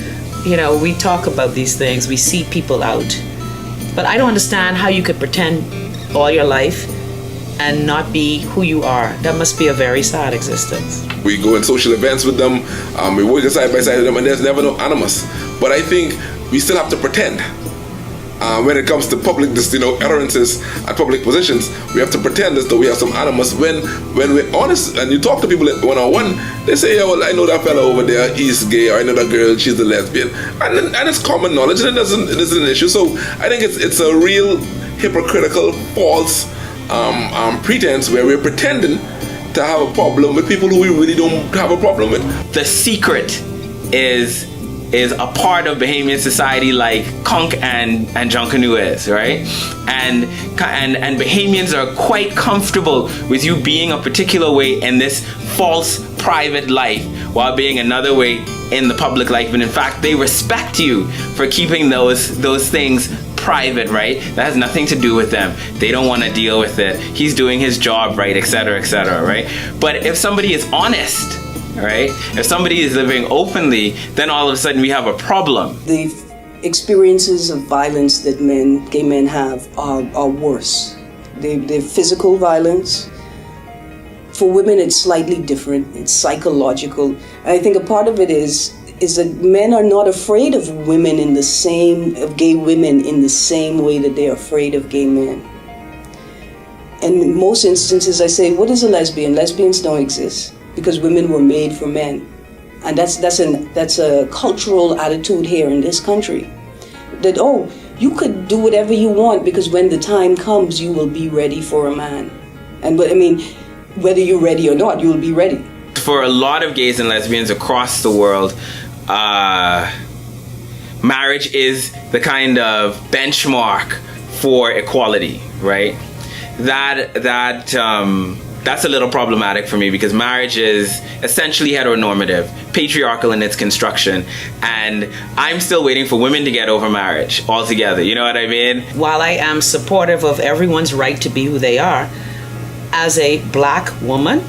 we talk about these things, we see people out. But I don't understand how you could pretend all your life and not be who you are. That must be a very sad existence. We go in social events with them, we work side by side with them, and there's never no animus. But I think we still have to pretend. When it comes to public, utterances at public positions, we have to pretend as though we have some animus. When we're honest and you talk to people one-on-one, they say, yeah, well, I know that fella over there, he's gay, or I know that girl, she's a lesbian. And it's common knowledge, and it isn't an issue. So I think it's a real hypocritical, false pretense where we're pretending to have a problem with people who we really don't have a problem with. The secret is a part of Bahamian society like Conch and Junkanoo is, right? And Bahamians are quite comfortable with you being a particular way in this false private life while being another way in the public life. And in fact, they respect you for keeping those things private, right? That has nothing to do with them. They don't want to deal with it. He's doing his job, right, etc., right? But if somebody is honest, right? If somebody is living openly, then all of a sudden we have a problem. The experiences of violence that gay men have are worse. They're physical violence. For women, it's slightly different. It's psychological. And I think a part of it is that men are not afraid of gay women in the same way that they're afraid of gay men. And in most instances, I say, what is a lesbian? Lesbians don't exist, because women were made for men. And that's a cultural attitude here in this country. That, oh, you could do whatever you want because when the time comes, you will be ready for a man. But I mean, whether you're ready or not, you will be ready. For a lot of gays and lesbians across the world, marriage is the kind of benchmark for equality, right? That's a little problematic for me because marriage is essentially heteronormative, patriarchal in its construction, and I'm still waiting for women to get over marriage altogether. You know what I mean? While I am supportive of everyone's right to be who they are, as a black woman,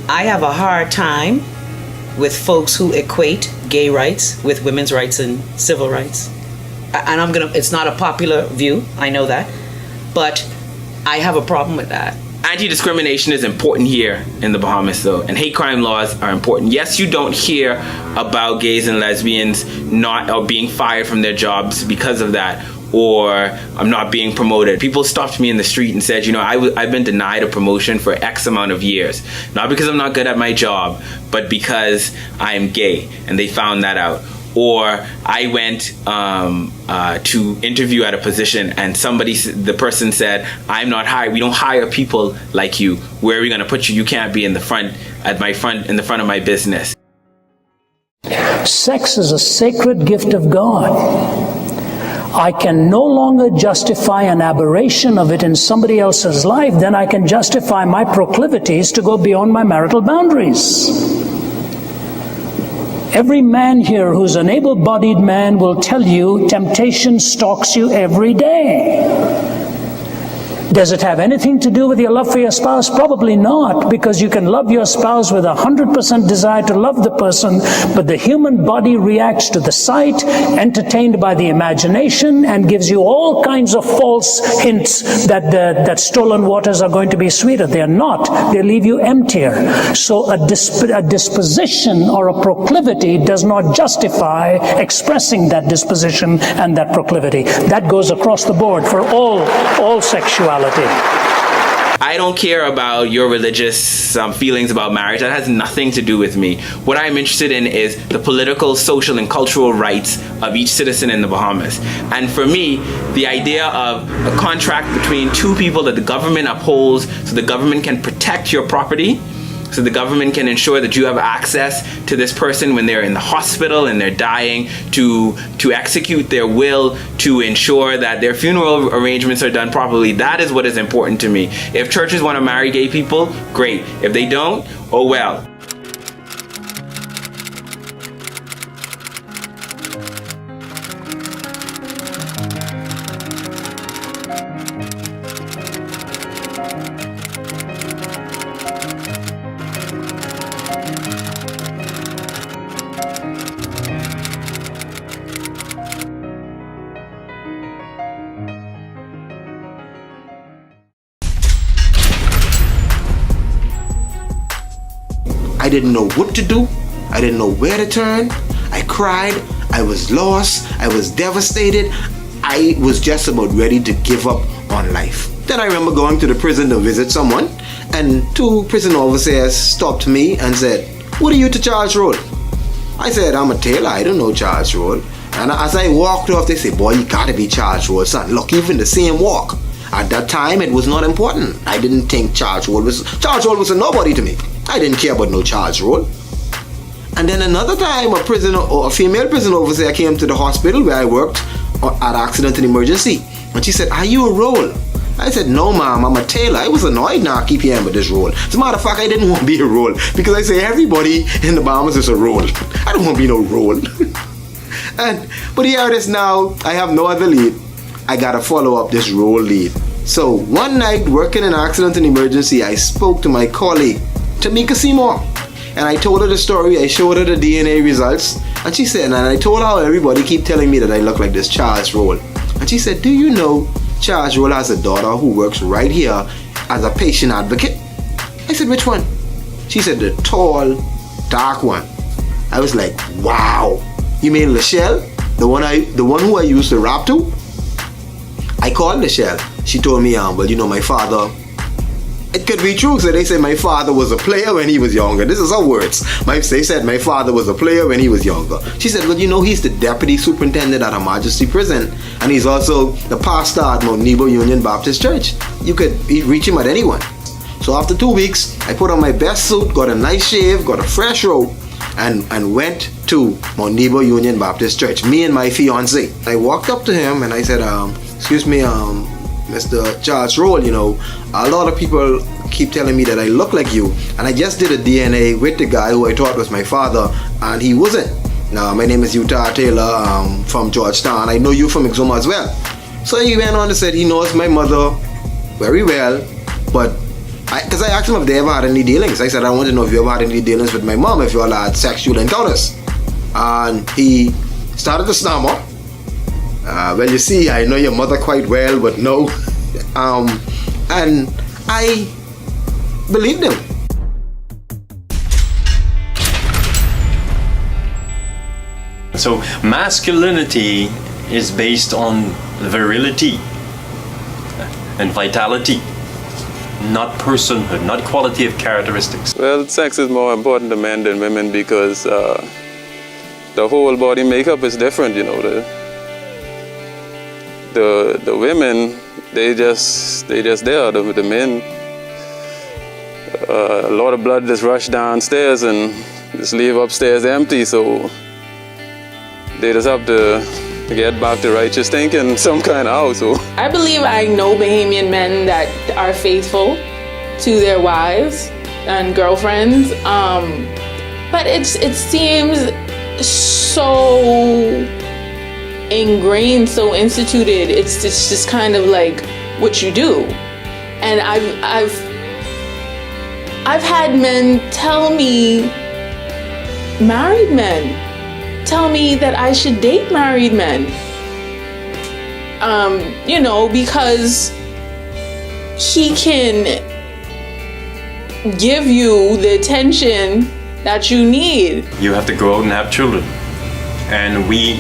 I have a hard time with folks who equate gay rights with women's rights and civil rights. And it's not a popular view, I know that, but I have a problem with that. Anti-discrimination is important here in the Bahamas, though, and hate crime laws are important. Yes, you don't hear about gays and lesbians being fired from their jobs because of that, or I'm not being promoted. People stopped me in the street and said, I've been denied a promotion for X amount of years, not because I'm not good at my job, but because I'm gay, and they found that out. Or I went to interview at a position and the person said, I'm not hired. We don't hire people like you. Where are we going to put you? You can't be in the front of my business. Sex is a sacred gift of God. I can no longer justify an aberration of it in somebody else's life than I can justify my proclivities to go beyond my marital boundaries. Every man here who's an able-bodied man will tell you temptation stalks you every day. Does it have anything to do with your love for your spouse? Probably not, because you can love your spouse with 100% desire to love the person, but the human body reacts to the sight, entertained by the imagination, and gives you all kinds of false hints that stolen waters are going to be sweeter. They are not. They leave you emptier. So a disposition or a proclivity does not justify expressing that disposition and that proclivity. That goes across the board for all sexuality. I don't care about your religious feelings about marriage. That has nothing to do with me. What I'm interested in is the political, social, and cultural rights of each citizen in the Bahamas. And for me, the idea of a contract between two people that the government upholds so the government can protect your property, so the government can ensure that you have access to this person when they're in the hospital and they're dying, to execute their will, to ensure that their funeral arrangements are done properly. That is what is important to me. If churches want to marry gay people, great. If they don't, oh well. I didn't know what to do. I didn't know where to turn. I cried. I was lost. I was devastated. I was just about ready to give up on life. Then I remember going to the prison to visit someone, and 2 prison officers stopped me and said, "What are you to charge roll?" I said, "I'm a tailor. I don't know charge roll." And as I walked off, they said, "Boy, you gotta be charge roll, son. Look, even the same walk." At that time, it was not important. I didn't think charge roll was a nobody to me. I didn't care about no charge roll. And then another time, a female prison officer came to the hospital where I worked at accident and emergency, and she said, "Are you a roll?" I said, "No, ma'am, I'm a tailor." I was annoyed now, keep hearing about this role. As a matter of fact, I didn't want to be a role because I say everybody in the Bahamas is a role. I don't want to be no role. But here it is now. I have no other lead. I gotta follow up this role lead. So one night, working in accident and emergency, I spoke to my colleague, Tamika Seymour, and I told her the story. I showed her the DNA results, and she said, and I told her how everybody keep telling me that I look like this Charles Roll. And she said, "Do you know Charles Roll has a daughter who works right here as a patient advocate?" I said, "Which one?" She said, "The tall, dark one." I was like, "Wow, you mean Lachelle? The one who I used to rap to?" I called Lachelle. She told me, "Well, you know, my father." It could be true. So they said my father was a player when he was younger. This is her words. They said my father was a player when he was younger. She said, "Well, you know, he's the deputy superintendent at Her Majesty Prison, and he's also the pastor at Mount Nebo Union Baptist Church. You could reach him at anyone." So after 2 weeks, I put on my best suit, got a nice shave, got a fresh robe, and went to Mount Nebo Union Baptist Church, me and my fiance. I walked up to him and I said, "Excuse me, Mr. Charles Roll, you know, a lot of people keep telling me that I look like you, and I just did a DNA with the guy who I thought was my father, and he wasn't. Now, my name is Utah Taylor from Georgetown. I know you from Exuma as well." So he went on to say he knows my mother very well, but because I asked him if they ever had any dealings. I said, "I want to know if you ever had any dealings with my mom, if you all had sexual encounters." And he started to stammer. "Well, you see, I know your mother quite well, but no." And I believed him. So masculinity is based on virility and vitality, not personhood, not quality of characteristics. Well, sex is more important to men than women because the whole body makeup is different, you know. The women, they just there. The men, a lot of blood just rush downstairs and just leave upstairs empty, so they just have to get back to righteous thinking some kind of how. So I believe I know Bahamian men that are faithful to their wives and girlfriends, but it seems so ingrained, so instituted. It's just kind of like what you do. And I've had men tell me, married men tell me that I should date married men, you know, because he can give you the attention that you need. You have to go out and have children, and we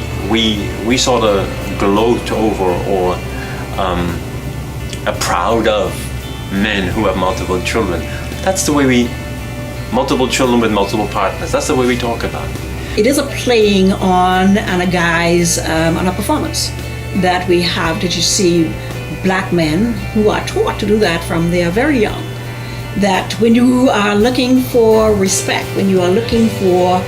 sort of gloat over or are proud of men who have multiple children. That's the way multiple children with multiple partners. That's the way we talk about it. It is a playing on and a guise on a performance that we have. Did you see black men who are taught to do that from they are very young? That when you are looking for respect, when you are looking for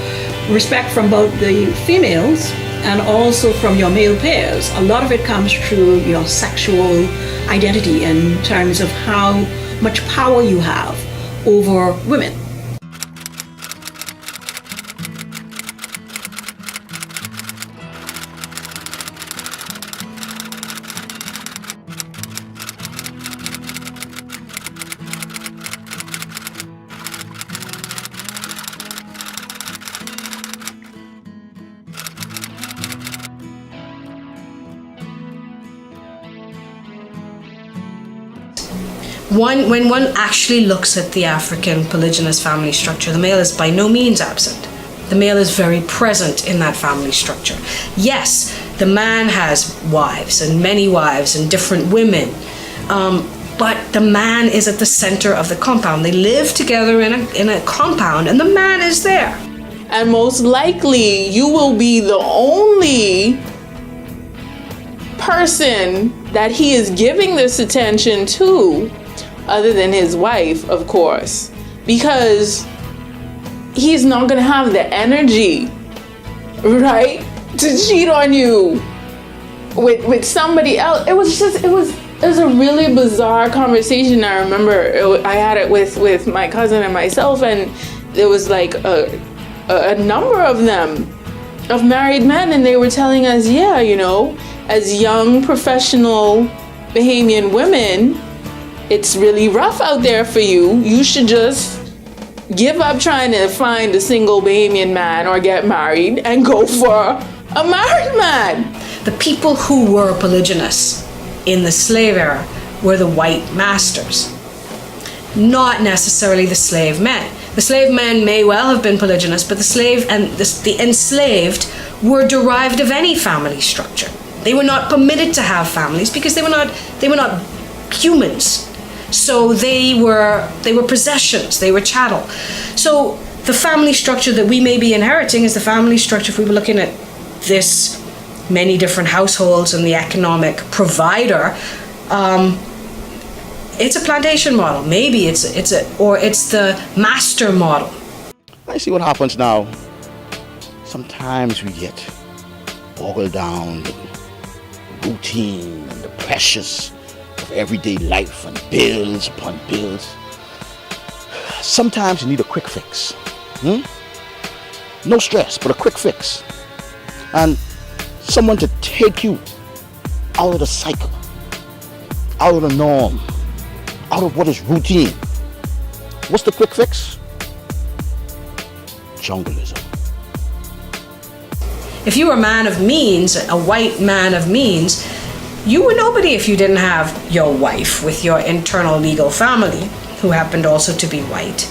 respect from both the females and also from your male peers, a lot of it comes through your sexual identity in terms of how much power you have over women. When one actually looks at the African polygynous family structure, the male is by no means absent. The male is very present in that family structure. Yes, the man has wives and many wives and different women, but the man is at the center of the compound. They live together in a compound, and the man is there. And most likely, you will be the only person that he is giving this attention to, other than his wife, of course, because he's not gonna have the energy, right, to cheat on you with somebody else. It was a really bizarre conversation. I remember I had it with my cousin and myself, and there was like a number of them, of married men, and they were telling us, yeah, you know, as young professional Bahamian women, it's really rough out there for you. You should just give up trying to find a single Bahamian man or get married and go for a married man. The people who were polygynous in the slave era were the white masters, not necessarily the slave men. The slave men may well have been polygynous, but the slave and the enslaved were derived of any family structure. They were not permitted to have families because they were not humans. So they were possessions, they were chattel. So the family structure that we may be inheriting is the family structure, if we were looking at this many different households and the economic provider, it's a plantation model. Maybe it's the master model. I see what happens now. Sometimes we get bogged down in routine and the pressures of everyday life and bills upon bills. Sometimes you need a quick fix. No stress, but a quick fix. And someone to take you out of the cycle, out of the norm, out of what is routine. What's the quick fix? Jungleism. If you were a man of means, a white man of means, you were nobody if you didn't have your wife with your internal legal family, who happened also to be white,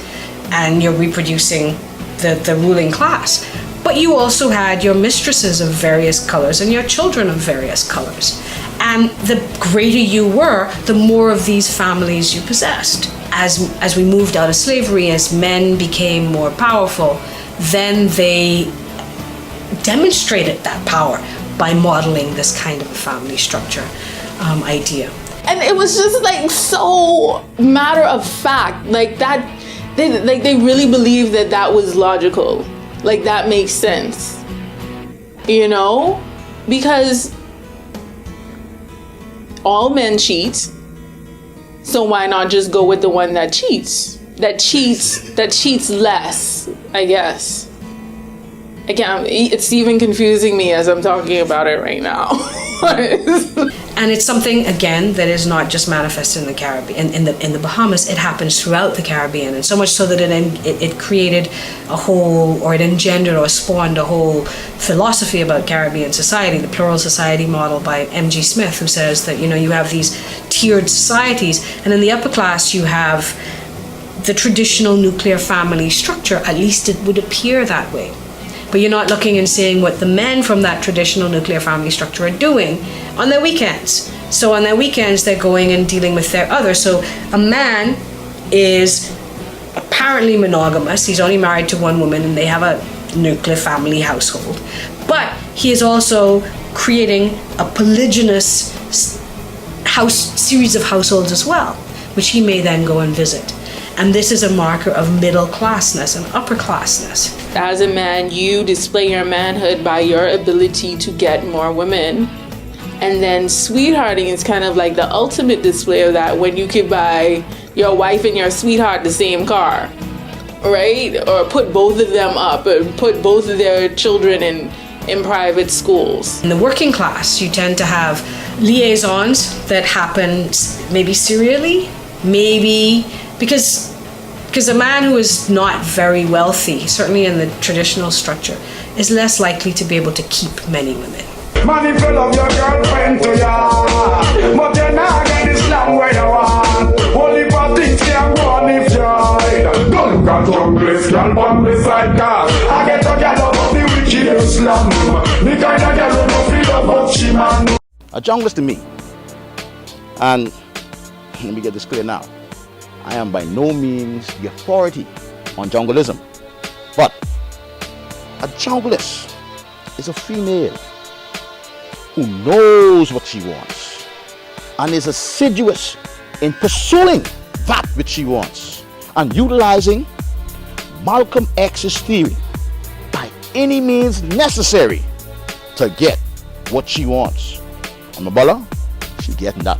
and you're reproducing the ruling class. But you also had your mistresses of various colors and your children of various colors. And the greater you were, the more of these families you possessed. As we moved out of slavery, as men became more powerful, then they demonstrated that power by modeling this kind of a family structure idea. And it was just like so matter of fact, like that, they really believed that was logical. Like that makes sense, you know, because all men cheat. So why not just go with the one that cheats less, I guess. It's even confusing me as I'm talking about it right now. And it's something, again, that is not just manifested in the Caribbean. In the Bahamas, it happens throughout the Caribbean, and so much so that it created a whole, or it engendered or spawned a whole philosophy about Caribbean society, the plural society model by M.G. Smith, who says that, you know, you have these tiered societies, and in the upper class you have the traditional nuclear family structure. At least it would appear that way. But you're not looking and seeing what the men from that traditional nuclear family structure are doing on their weekends. So on their weekends, they're going and dealing with their other. So a man is apparently monogamous. He's only married to one woman, and they have a nuclear family household. But he is also creating a polygynous series of households as well, which he may then go and visit. And this is a marker of middle classness and upper classness. As a man, you display your manhood by your ability to get more women. And then sweethearting is kind of like the ultimate display of that, when you could buy your wife and your sweetheart the same car, right? Or put both of them up, or put both of their children in private schools. In the working class, you tend to have liaisons that happen maybe serially, maybe because a man who is not very wealthy, certainly in the traditional structure, is less likely to be able to keep many women. Man, if you love your girlfriend to ya, but you're not get this slam where you want. Only for things can go on if you don't look at some place, girl, on beside car. I get to get Islam. Me kind of girl who no feel about she man. A junglist to me, and let me get this clear now, I am by no means the authority on jungleism, but a junglist is a female who knows what she wants and is assiduous in pursuing that which she wants and utilizing Malcolm X's theory by any means necessary to get what she wants. And my brother, she getting that.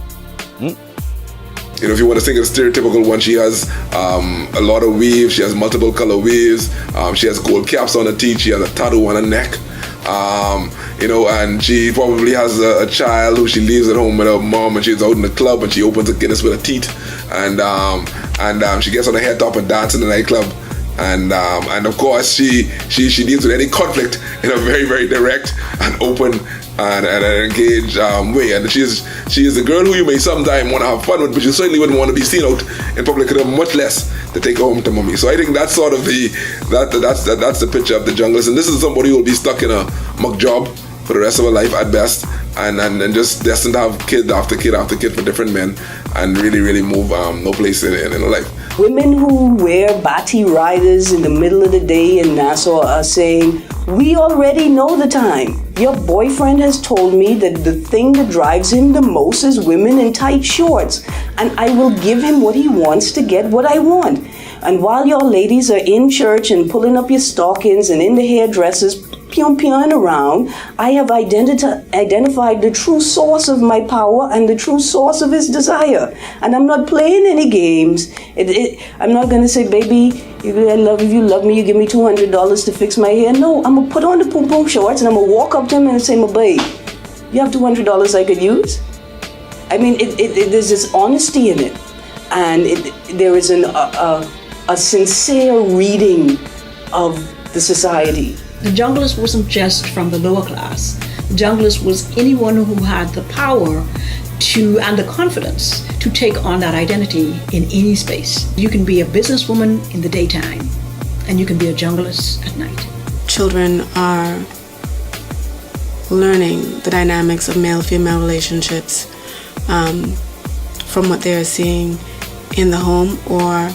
You know, if you want to think of the stereotypical one, she has a lot of weaves, she has multiple color weaves, she has gold caps on her teeth, she has a tattoo on her neck, you know, and she probably has a child who she leaves at home with her mom, and she's out in the club and she opens a Guinness with her teeth, and she gets on the head top and dances in the nightclub. And of course she deals with any conflict in a very, very direct and open and an engaged way. And she is the girl who you may sometime want to have fun with, but you certainly wouldn't want to be seen out in public with her, much less to take her home to mommy. So I think that's sort of that's the picture of the junglist. And this is somebody who will be stuck in a muck job for the rest of her life at best, and just destined to have kid after kid after kid for different men, and really move no place in her life. Women who wear bati riders in the middle of the day in Nassau are saying, we already know the time. Your boyfriend has told me that the thing that drives him the most is women in tight shorts, and I will give him what he wants to get what I want. And while your ladies are in church and pulling up your stockings and in the hairdressers, pion around, I have identified the true source of my power and the true source of his desire. And I'm not playing any games. I'm not going to say, baby, I love you love me, you give me $200 to fix my hair. No, I'm going to put on the poom poom shorts and I'm going to walk up to him and say, my babe, you have $200 I could use? I mean, there's this honesty in it. And there is a sincere reading of the society. The junglist wasn't just from the lower class. The junglist was anyone who had the power and the confidence to take on that identity in any space. You can be a businesswoman in the daytime, and you can be a junglist at night. Children are learning the dynamics of male-female relationships from what they're seeing in the home or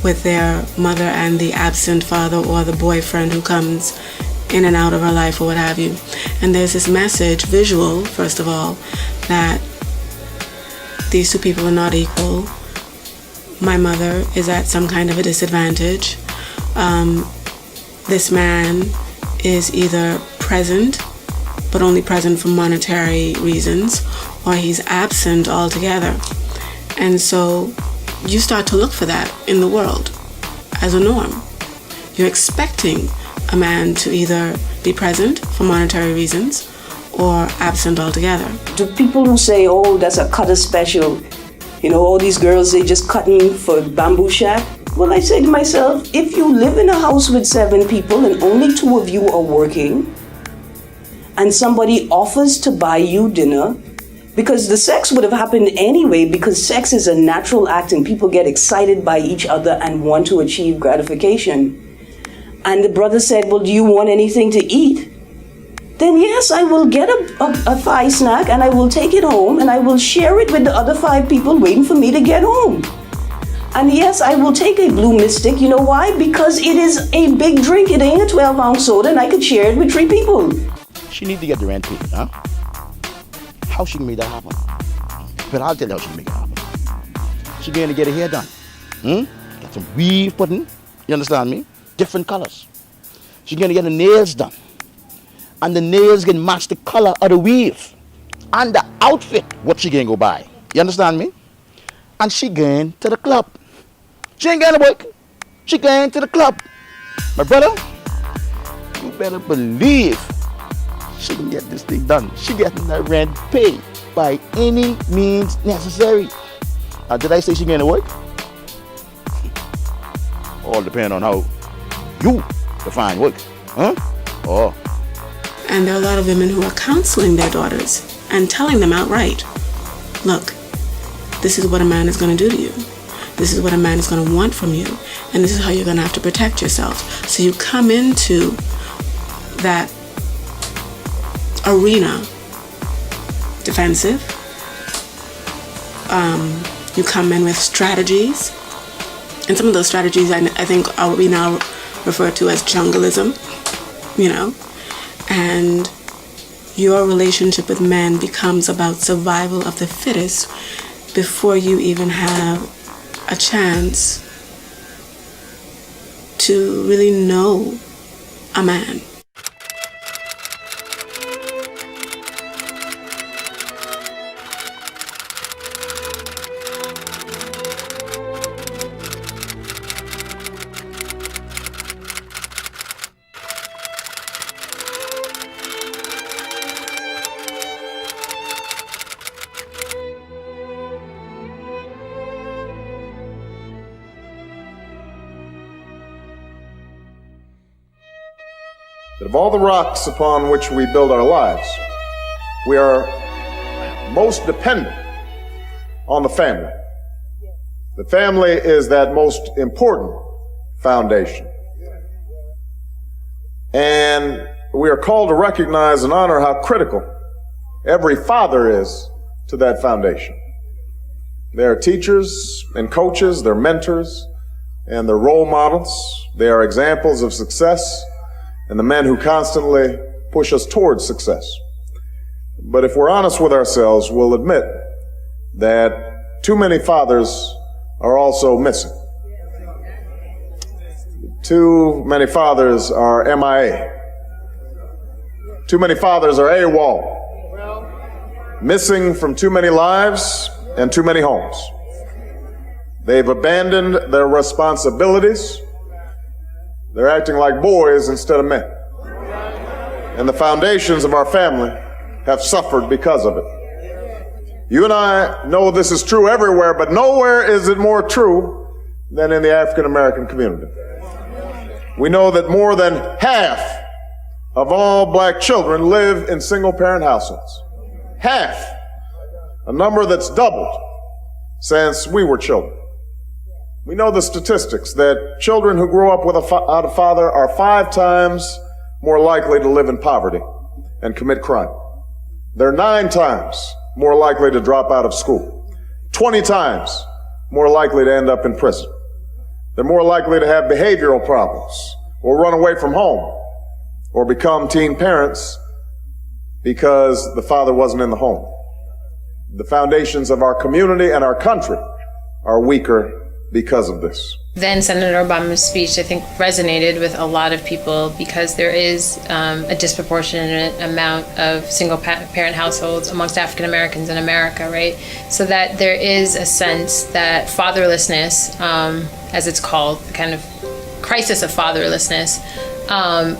with their mother and the absent father or the boyfriend who comes in and out of her life or what have you. And there's this message, visual, first of all, that these two people are not equal. My mother is at some kind of a disadvantage. This man is either present, but only present for monetary reasons, or he's absent altogether. And so you start to look for that in the world as a norm. You're expecting a man to either be present for monetary reasons or absent altogether. To people who say, oh, that's a cutter special, you know, all these girls, they just cutting for bamboo shack. Well, I say to myself, if you live in a house with 7 people and only 2 of you are working, and somebody offers to buy you dinner, because the sex would have happened anyway, because sex is a natural act and people get excited by each other and want to achieve gratification. And the brother said, well, do you want anything to eat? Then yes, I will get a thigh snack and I will take it home and I will share it with the other 5 people waiting for me to get home. And yes, I will take a Blue Mystic. You know why? Because it is a big drink. It ain't a 12-ounce soda and I could share it with 3 people. She need to get the rent paid, huh? How she can make that happen? But I'll tell you how she can make it happen. She going to get her hair done. Get some weave put in. You understand me? Different colors. She's going to get her nails done. And the nails can match the color of the weave. And the outfit, what she going to go buy. You understand me? And she going to the club. She ain't going to work. She going to the club. My brother, you better believe she can get this thing done. She getting that rent paid by any means necessary. Did I say she going to work? All depends on how you define work. Huh? Oh. And there are a lot of women who are counseling their daughters and telling them outright, look, this is what a man is going to do to you. This is what a man is going to want from you. And this is how you're going to have to protect yourself. So you come into that arena defensive. You come in with strategies, and some of those strategies I think are what we now refer to as jungleism, and your relationship with men becomes about survival of the fittest before you even have a chance to really know a man. That of all the rocks upon which we build our lives, we are most dependent on the family. The family is that most important foundation. And we are called to recognize and honor how critical every father is to that foundation. They are teachers and coaches, they're mentors, and they're role models. They are examples of success and the men who constantly push us towards success. But if we're honest with ourselves, we'll admit that too many fathers are also missing. Too many fathers are MIA. Too many fathers are AWOL. Missing from too many lives and too many homes. They've abandoned their responsibilities. They're acting like boys instead of men. And the foundations of our family have suffered because of it. You and I know this is true everywhere, but nowhere is it more true than in the African American community. We know that more than half of all black children live in single parent households. Half. A number that's doubled since we were children. We know the statistics that children who grow up without a father are 5 times more likely to live in poverty and commit crime. They're 9 times more likely to drop out of school. 20 times more likely to end up in prison. They're more likely to have behavioral problems or run away from home or become teen parents because the father wasn't in the home. The foundations of our community and our country are weaker because of this. Then Senator Obama's speech, I think, resonated with a lot of people because there is a disproportionate amount of single parent households amongst African Americans in America, right? So that there is a sense that fatherlessness, as it's called, the kind of crisis of fatherlessness,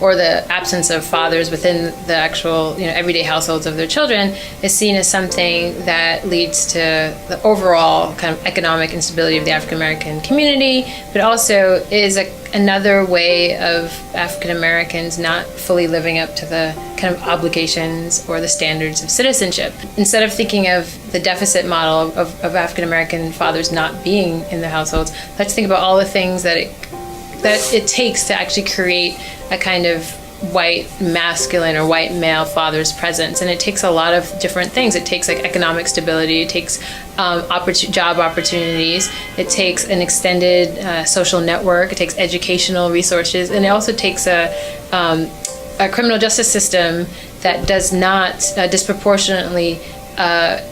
or the absence of fathers within the actual, everyday households of their children, is seen as something that leads to the overall kind of economic instability of the African American community, but also is another way of African Americans not fully living up to the kind of obligations or the standards of citizenship. Instead of thinking of the deficit model of African American fathers not being in the households, let's think about all the things that it takes to actually create a kind of white masculine or white male father's presence. And it takes a lot of different things. It takes like economic stability, it takes job opportunities, it takes an extended social network, it takes educational resources, and it also takes a criminal justice system that does not disproportionately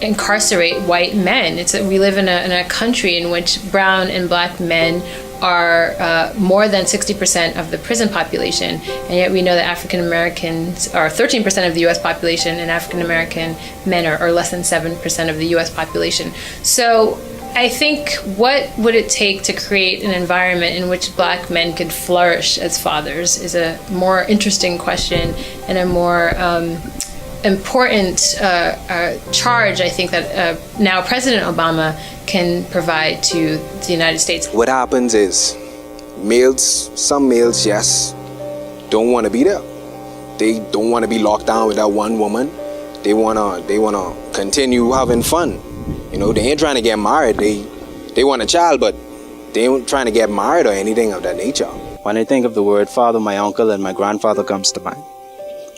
incarcerate white men. We live in a country in which brown and black men are more than 60% of the prison population, and yet we know that African Americans are 13% of the U.S. population, and African American men are less than 7% of the U.S. population. So I think, what would it take to create an environment in which black men could flourish as fathers is a more interesting question and a more important charge, I think, that now President Obama can provide to the United States. What happens is some males just don't want to be there. They don't want to be locked down with that one woman. They wanna continue having fun. They ain't trying to get married. They want a child, but they ain't trying to get married or anything of that nature. When I think of the word father, my uncle and my grandfather comes to mind.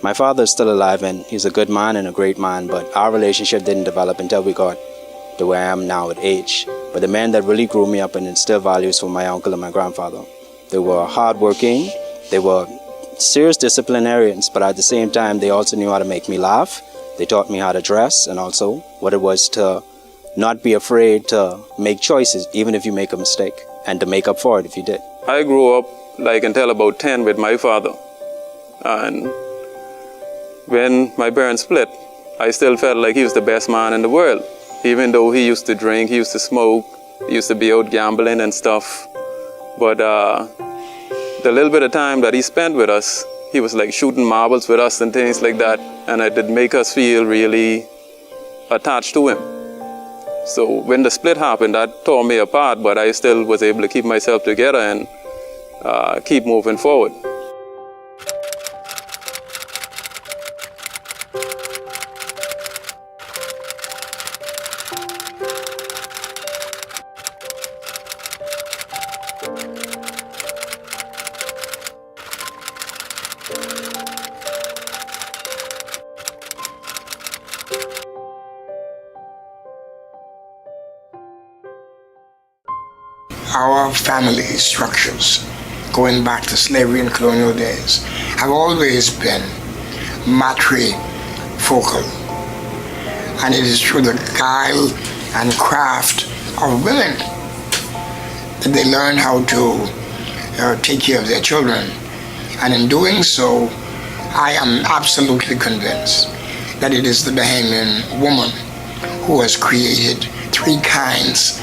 My father is still alive and he's a good man and a great man, but our relationship didn't develop until we got to where I am now at age. But the men that really grew me up and instilled values were my uncle and my grandfather. They were hardworking, they were serious disciplinarians, but at the same time, they also knew how to make me laugh. They taught me how to dress and also what it was to not be afraid to make choices, even if you make a mistake, and to make up for it if you did. I grew up until about 10 with my father. And when my parents split, I still felt like he was the best man in the world. Even though he used to drink, he used to smoke, he used to be out gambling and stuff. But the little bit of time that he spent with us, he was like shooting marbles with us and things like that. And it did make us feel really attached to him. So when the split happened, that tore me apart, but I still was able to keep myself together and keep moving forward. Our family structures, going back to slavery and colonial days, have always been matrifocal. And it is through the guile and craft of women that they learn how to take care of their children. And in doing so, I am absolutely convinced that it is the Bahamian woman who has created three kinds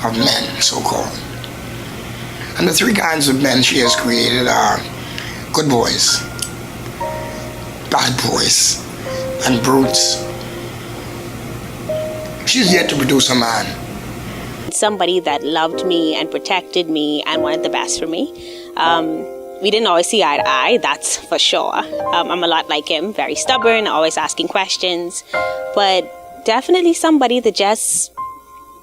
of men, so-called. And the three kinds of men she has created are good boys, bad boys, and brutes. She's yet to produce a man. Somebody that loved me and protected me and wanted the best for me. We didn't always see eye to eye, that's for sure. I'm a lot like him, very stubborn, always asking questions, but definitely somebody that just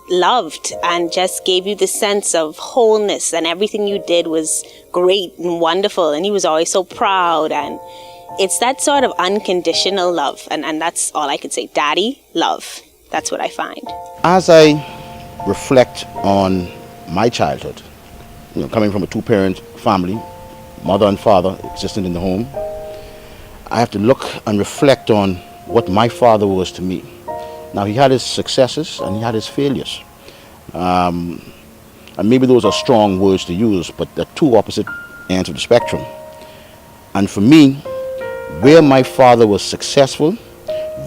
loved and just gave you the sense of wholeness, and everything you did was great and wonderful, and he was always so proud. And it's that sort of unconditional love, and that's all I could say. Daddy love, that's what I find. As I reflect on my childhood, coming from a two-parent family, mother and father existing in the home, I have to look and reflect on what my father was to me. Now, he had his successes and he had his failures. And maybe those are strong words to use, but they're two opposite ends of the spectrum. And for me, where my father was successful,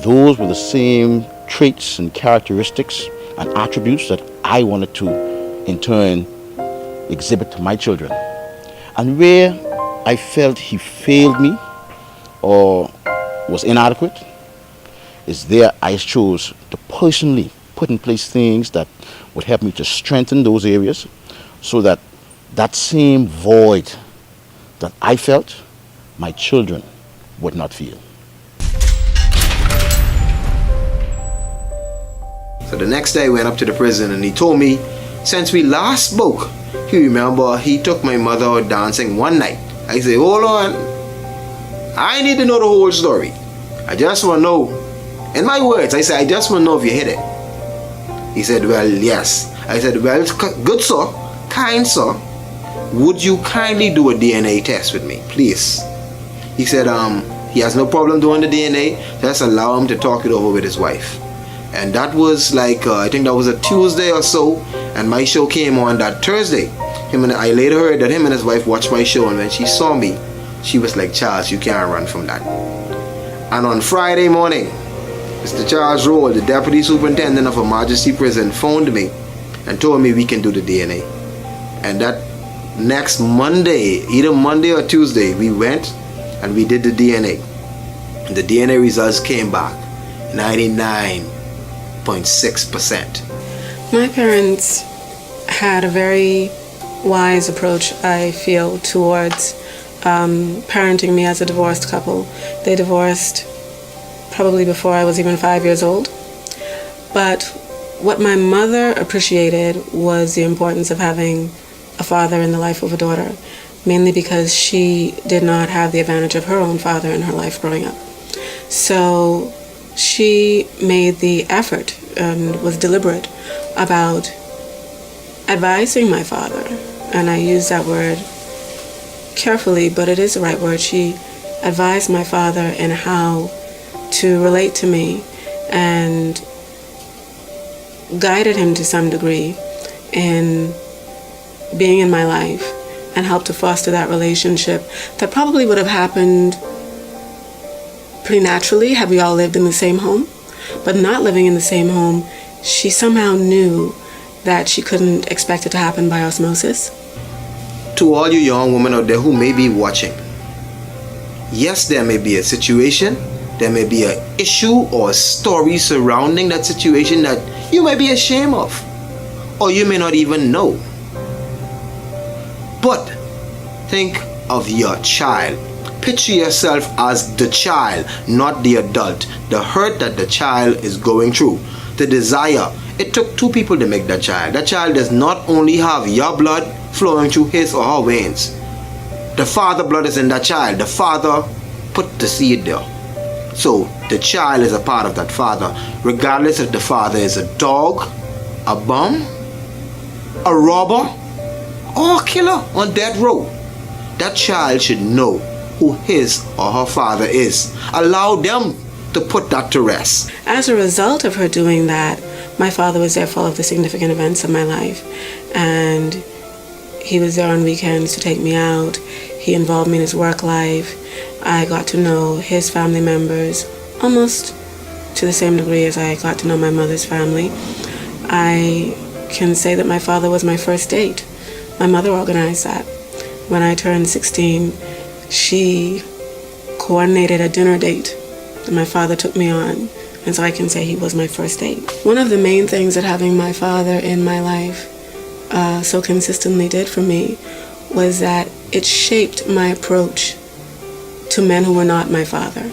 those were the same traits and characteristics and attributes that I wanted to, in turn, exhibit to my children. And where I felt he failed me or was inadequate, is there I chose to personally put in place things that would help me to strengthen those areas so that that same void that I felt, my children would not feel. So the next day I went up to the prison and he told me, since we last spoke, he remember he took my mother out dancing one night. I said, hold on, I need to know the whole story. I just want to know. In my words, I said, I just want to know if you hit it. He said, well, yes. I said, well, good sir, kind sir, would you kindly do a DNA test with me, please? He said, he has no problem doing the DNA, just allow him to talk it over with his wife. And that was like, I think that was a Tuesday or so, and my show came on that Thursday. I later heard that him and his wife watched my show, and when she saw me, she was like, Charles, you can't run from that. And on Friday morning, Mr. Charles Roll, the Deputy Superintendent of Her Majesty Prison, phoned me and told me we can do the DNA. And that next Monday, either Monday or Tuesday, we went and we did the DNA. And the DNA results came back 99.6%. My parents had a very wise approach, I feel, towards parenting me as a divorced couple. They divorced probably before I was even 5 years old. But what my mother appreciated was the importance of having a father in the life of a daughter. mainly because she did not have the advantage of her own father in her life growing up. So she made the effort and was deliberate about advising my father, and I use that word carefully, but it is the right word. She advised my father in how to relate to me and guided him to some degree in being in my life and helped to foster that relationship that probably would have happened pretty naturally had we all lived in the same home. But not living in the same home, she somehow knew that she couldn't expect it to happen by osmosis. To all you young women out there who may be watching, yes, there may be a situation, there may be an issue or a story surrounding that situation that you may be ashamed of, or you may not even know. But think of your child. Picture yourself as the child, not the adult. The hurt that the child is going through, the desire. It took two people to make that child. That child does not only have your blood flowing through his or her veins. The father blood is in that child. The father put the seed there. So the child is a part of that father, regardless if the father is a dog, a bum, a robber, or a killer on death row. That child should know who his or her father is. Allow them to put that to rest. As a result of her doing that, my father was there for all of the significant events of my life, and he was there on weekends to take me out. He involved me in his work life. I got to know his family members almost to the same degree as I got to know my mother's family. I can say that my father was my first date. My mother organized that. When I turned 16, she coordinated a dinner date that my father took me on, and so I can say he was my first date. One of the main things that having my father in my life so consistently did for me was that it shaped my approach to men who were not my father.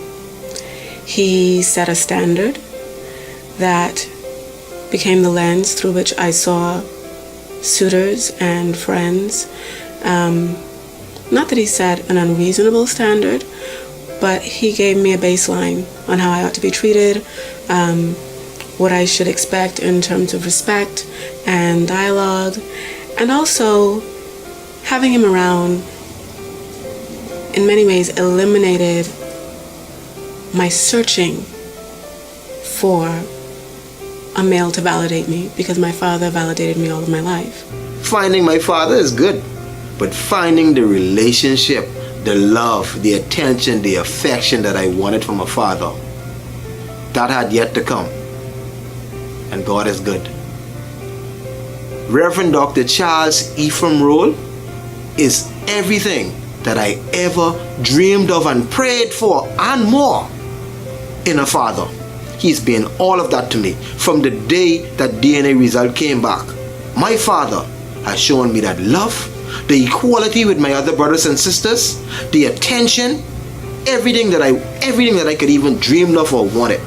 He set a standard that became the lens through which I saw suitors and friends. Not that he set an unreasonable standard, but he gave me a baseline on how I ought to be treated, what I should expect in terms of respect and dialogue, and also having him around in many ways eliminated my searching for a male to validate me, because my father validated me all of my life. Finding my father is good, but finding the relationship, the love, the attention, the affection that I wanted from a father, that had yet to come. And God is good. Reverend Dr. Charles Ephraim Roll is everything that I ever dreamed of and prayed for and more in a father. He's been all of that to me from the day that DNA result came back. My father has shown me that love, the equality with my other brothers and sisters, the attention, everything that I could even dream of or wanted.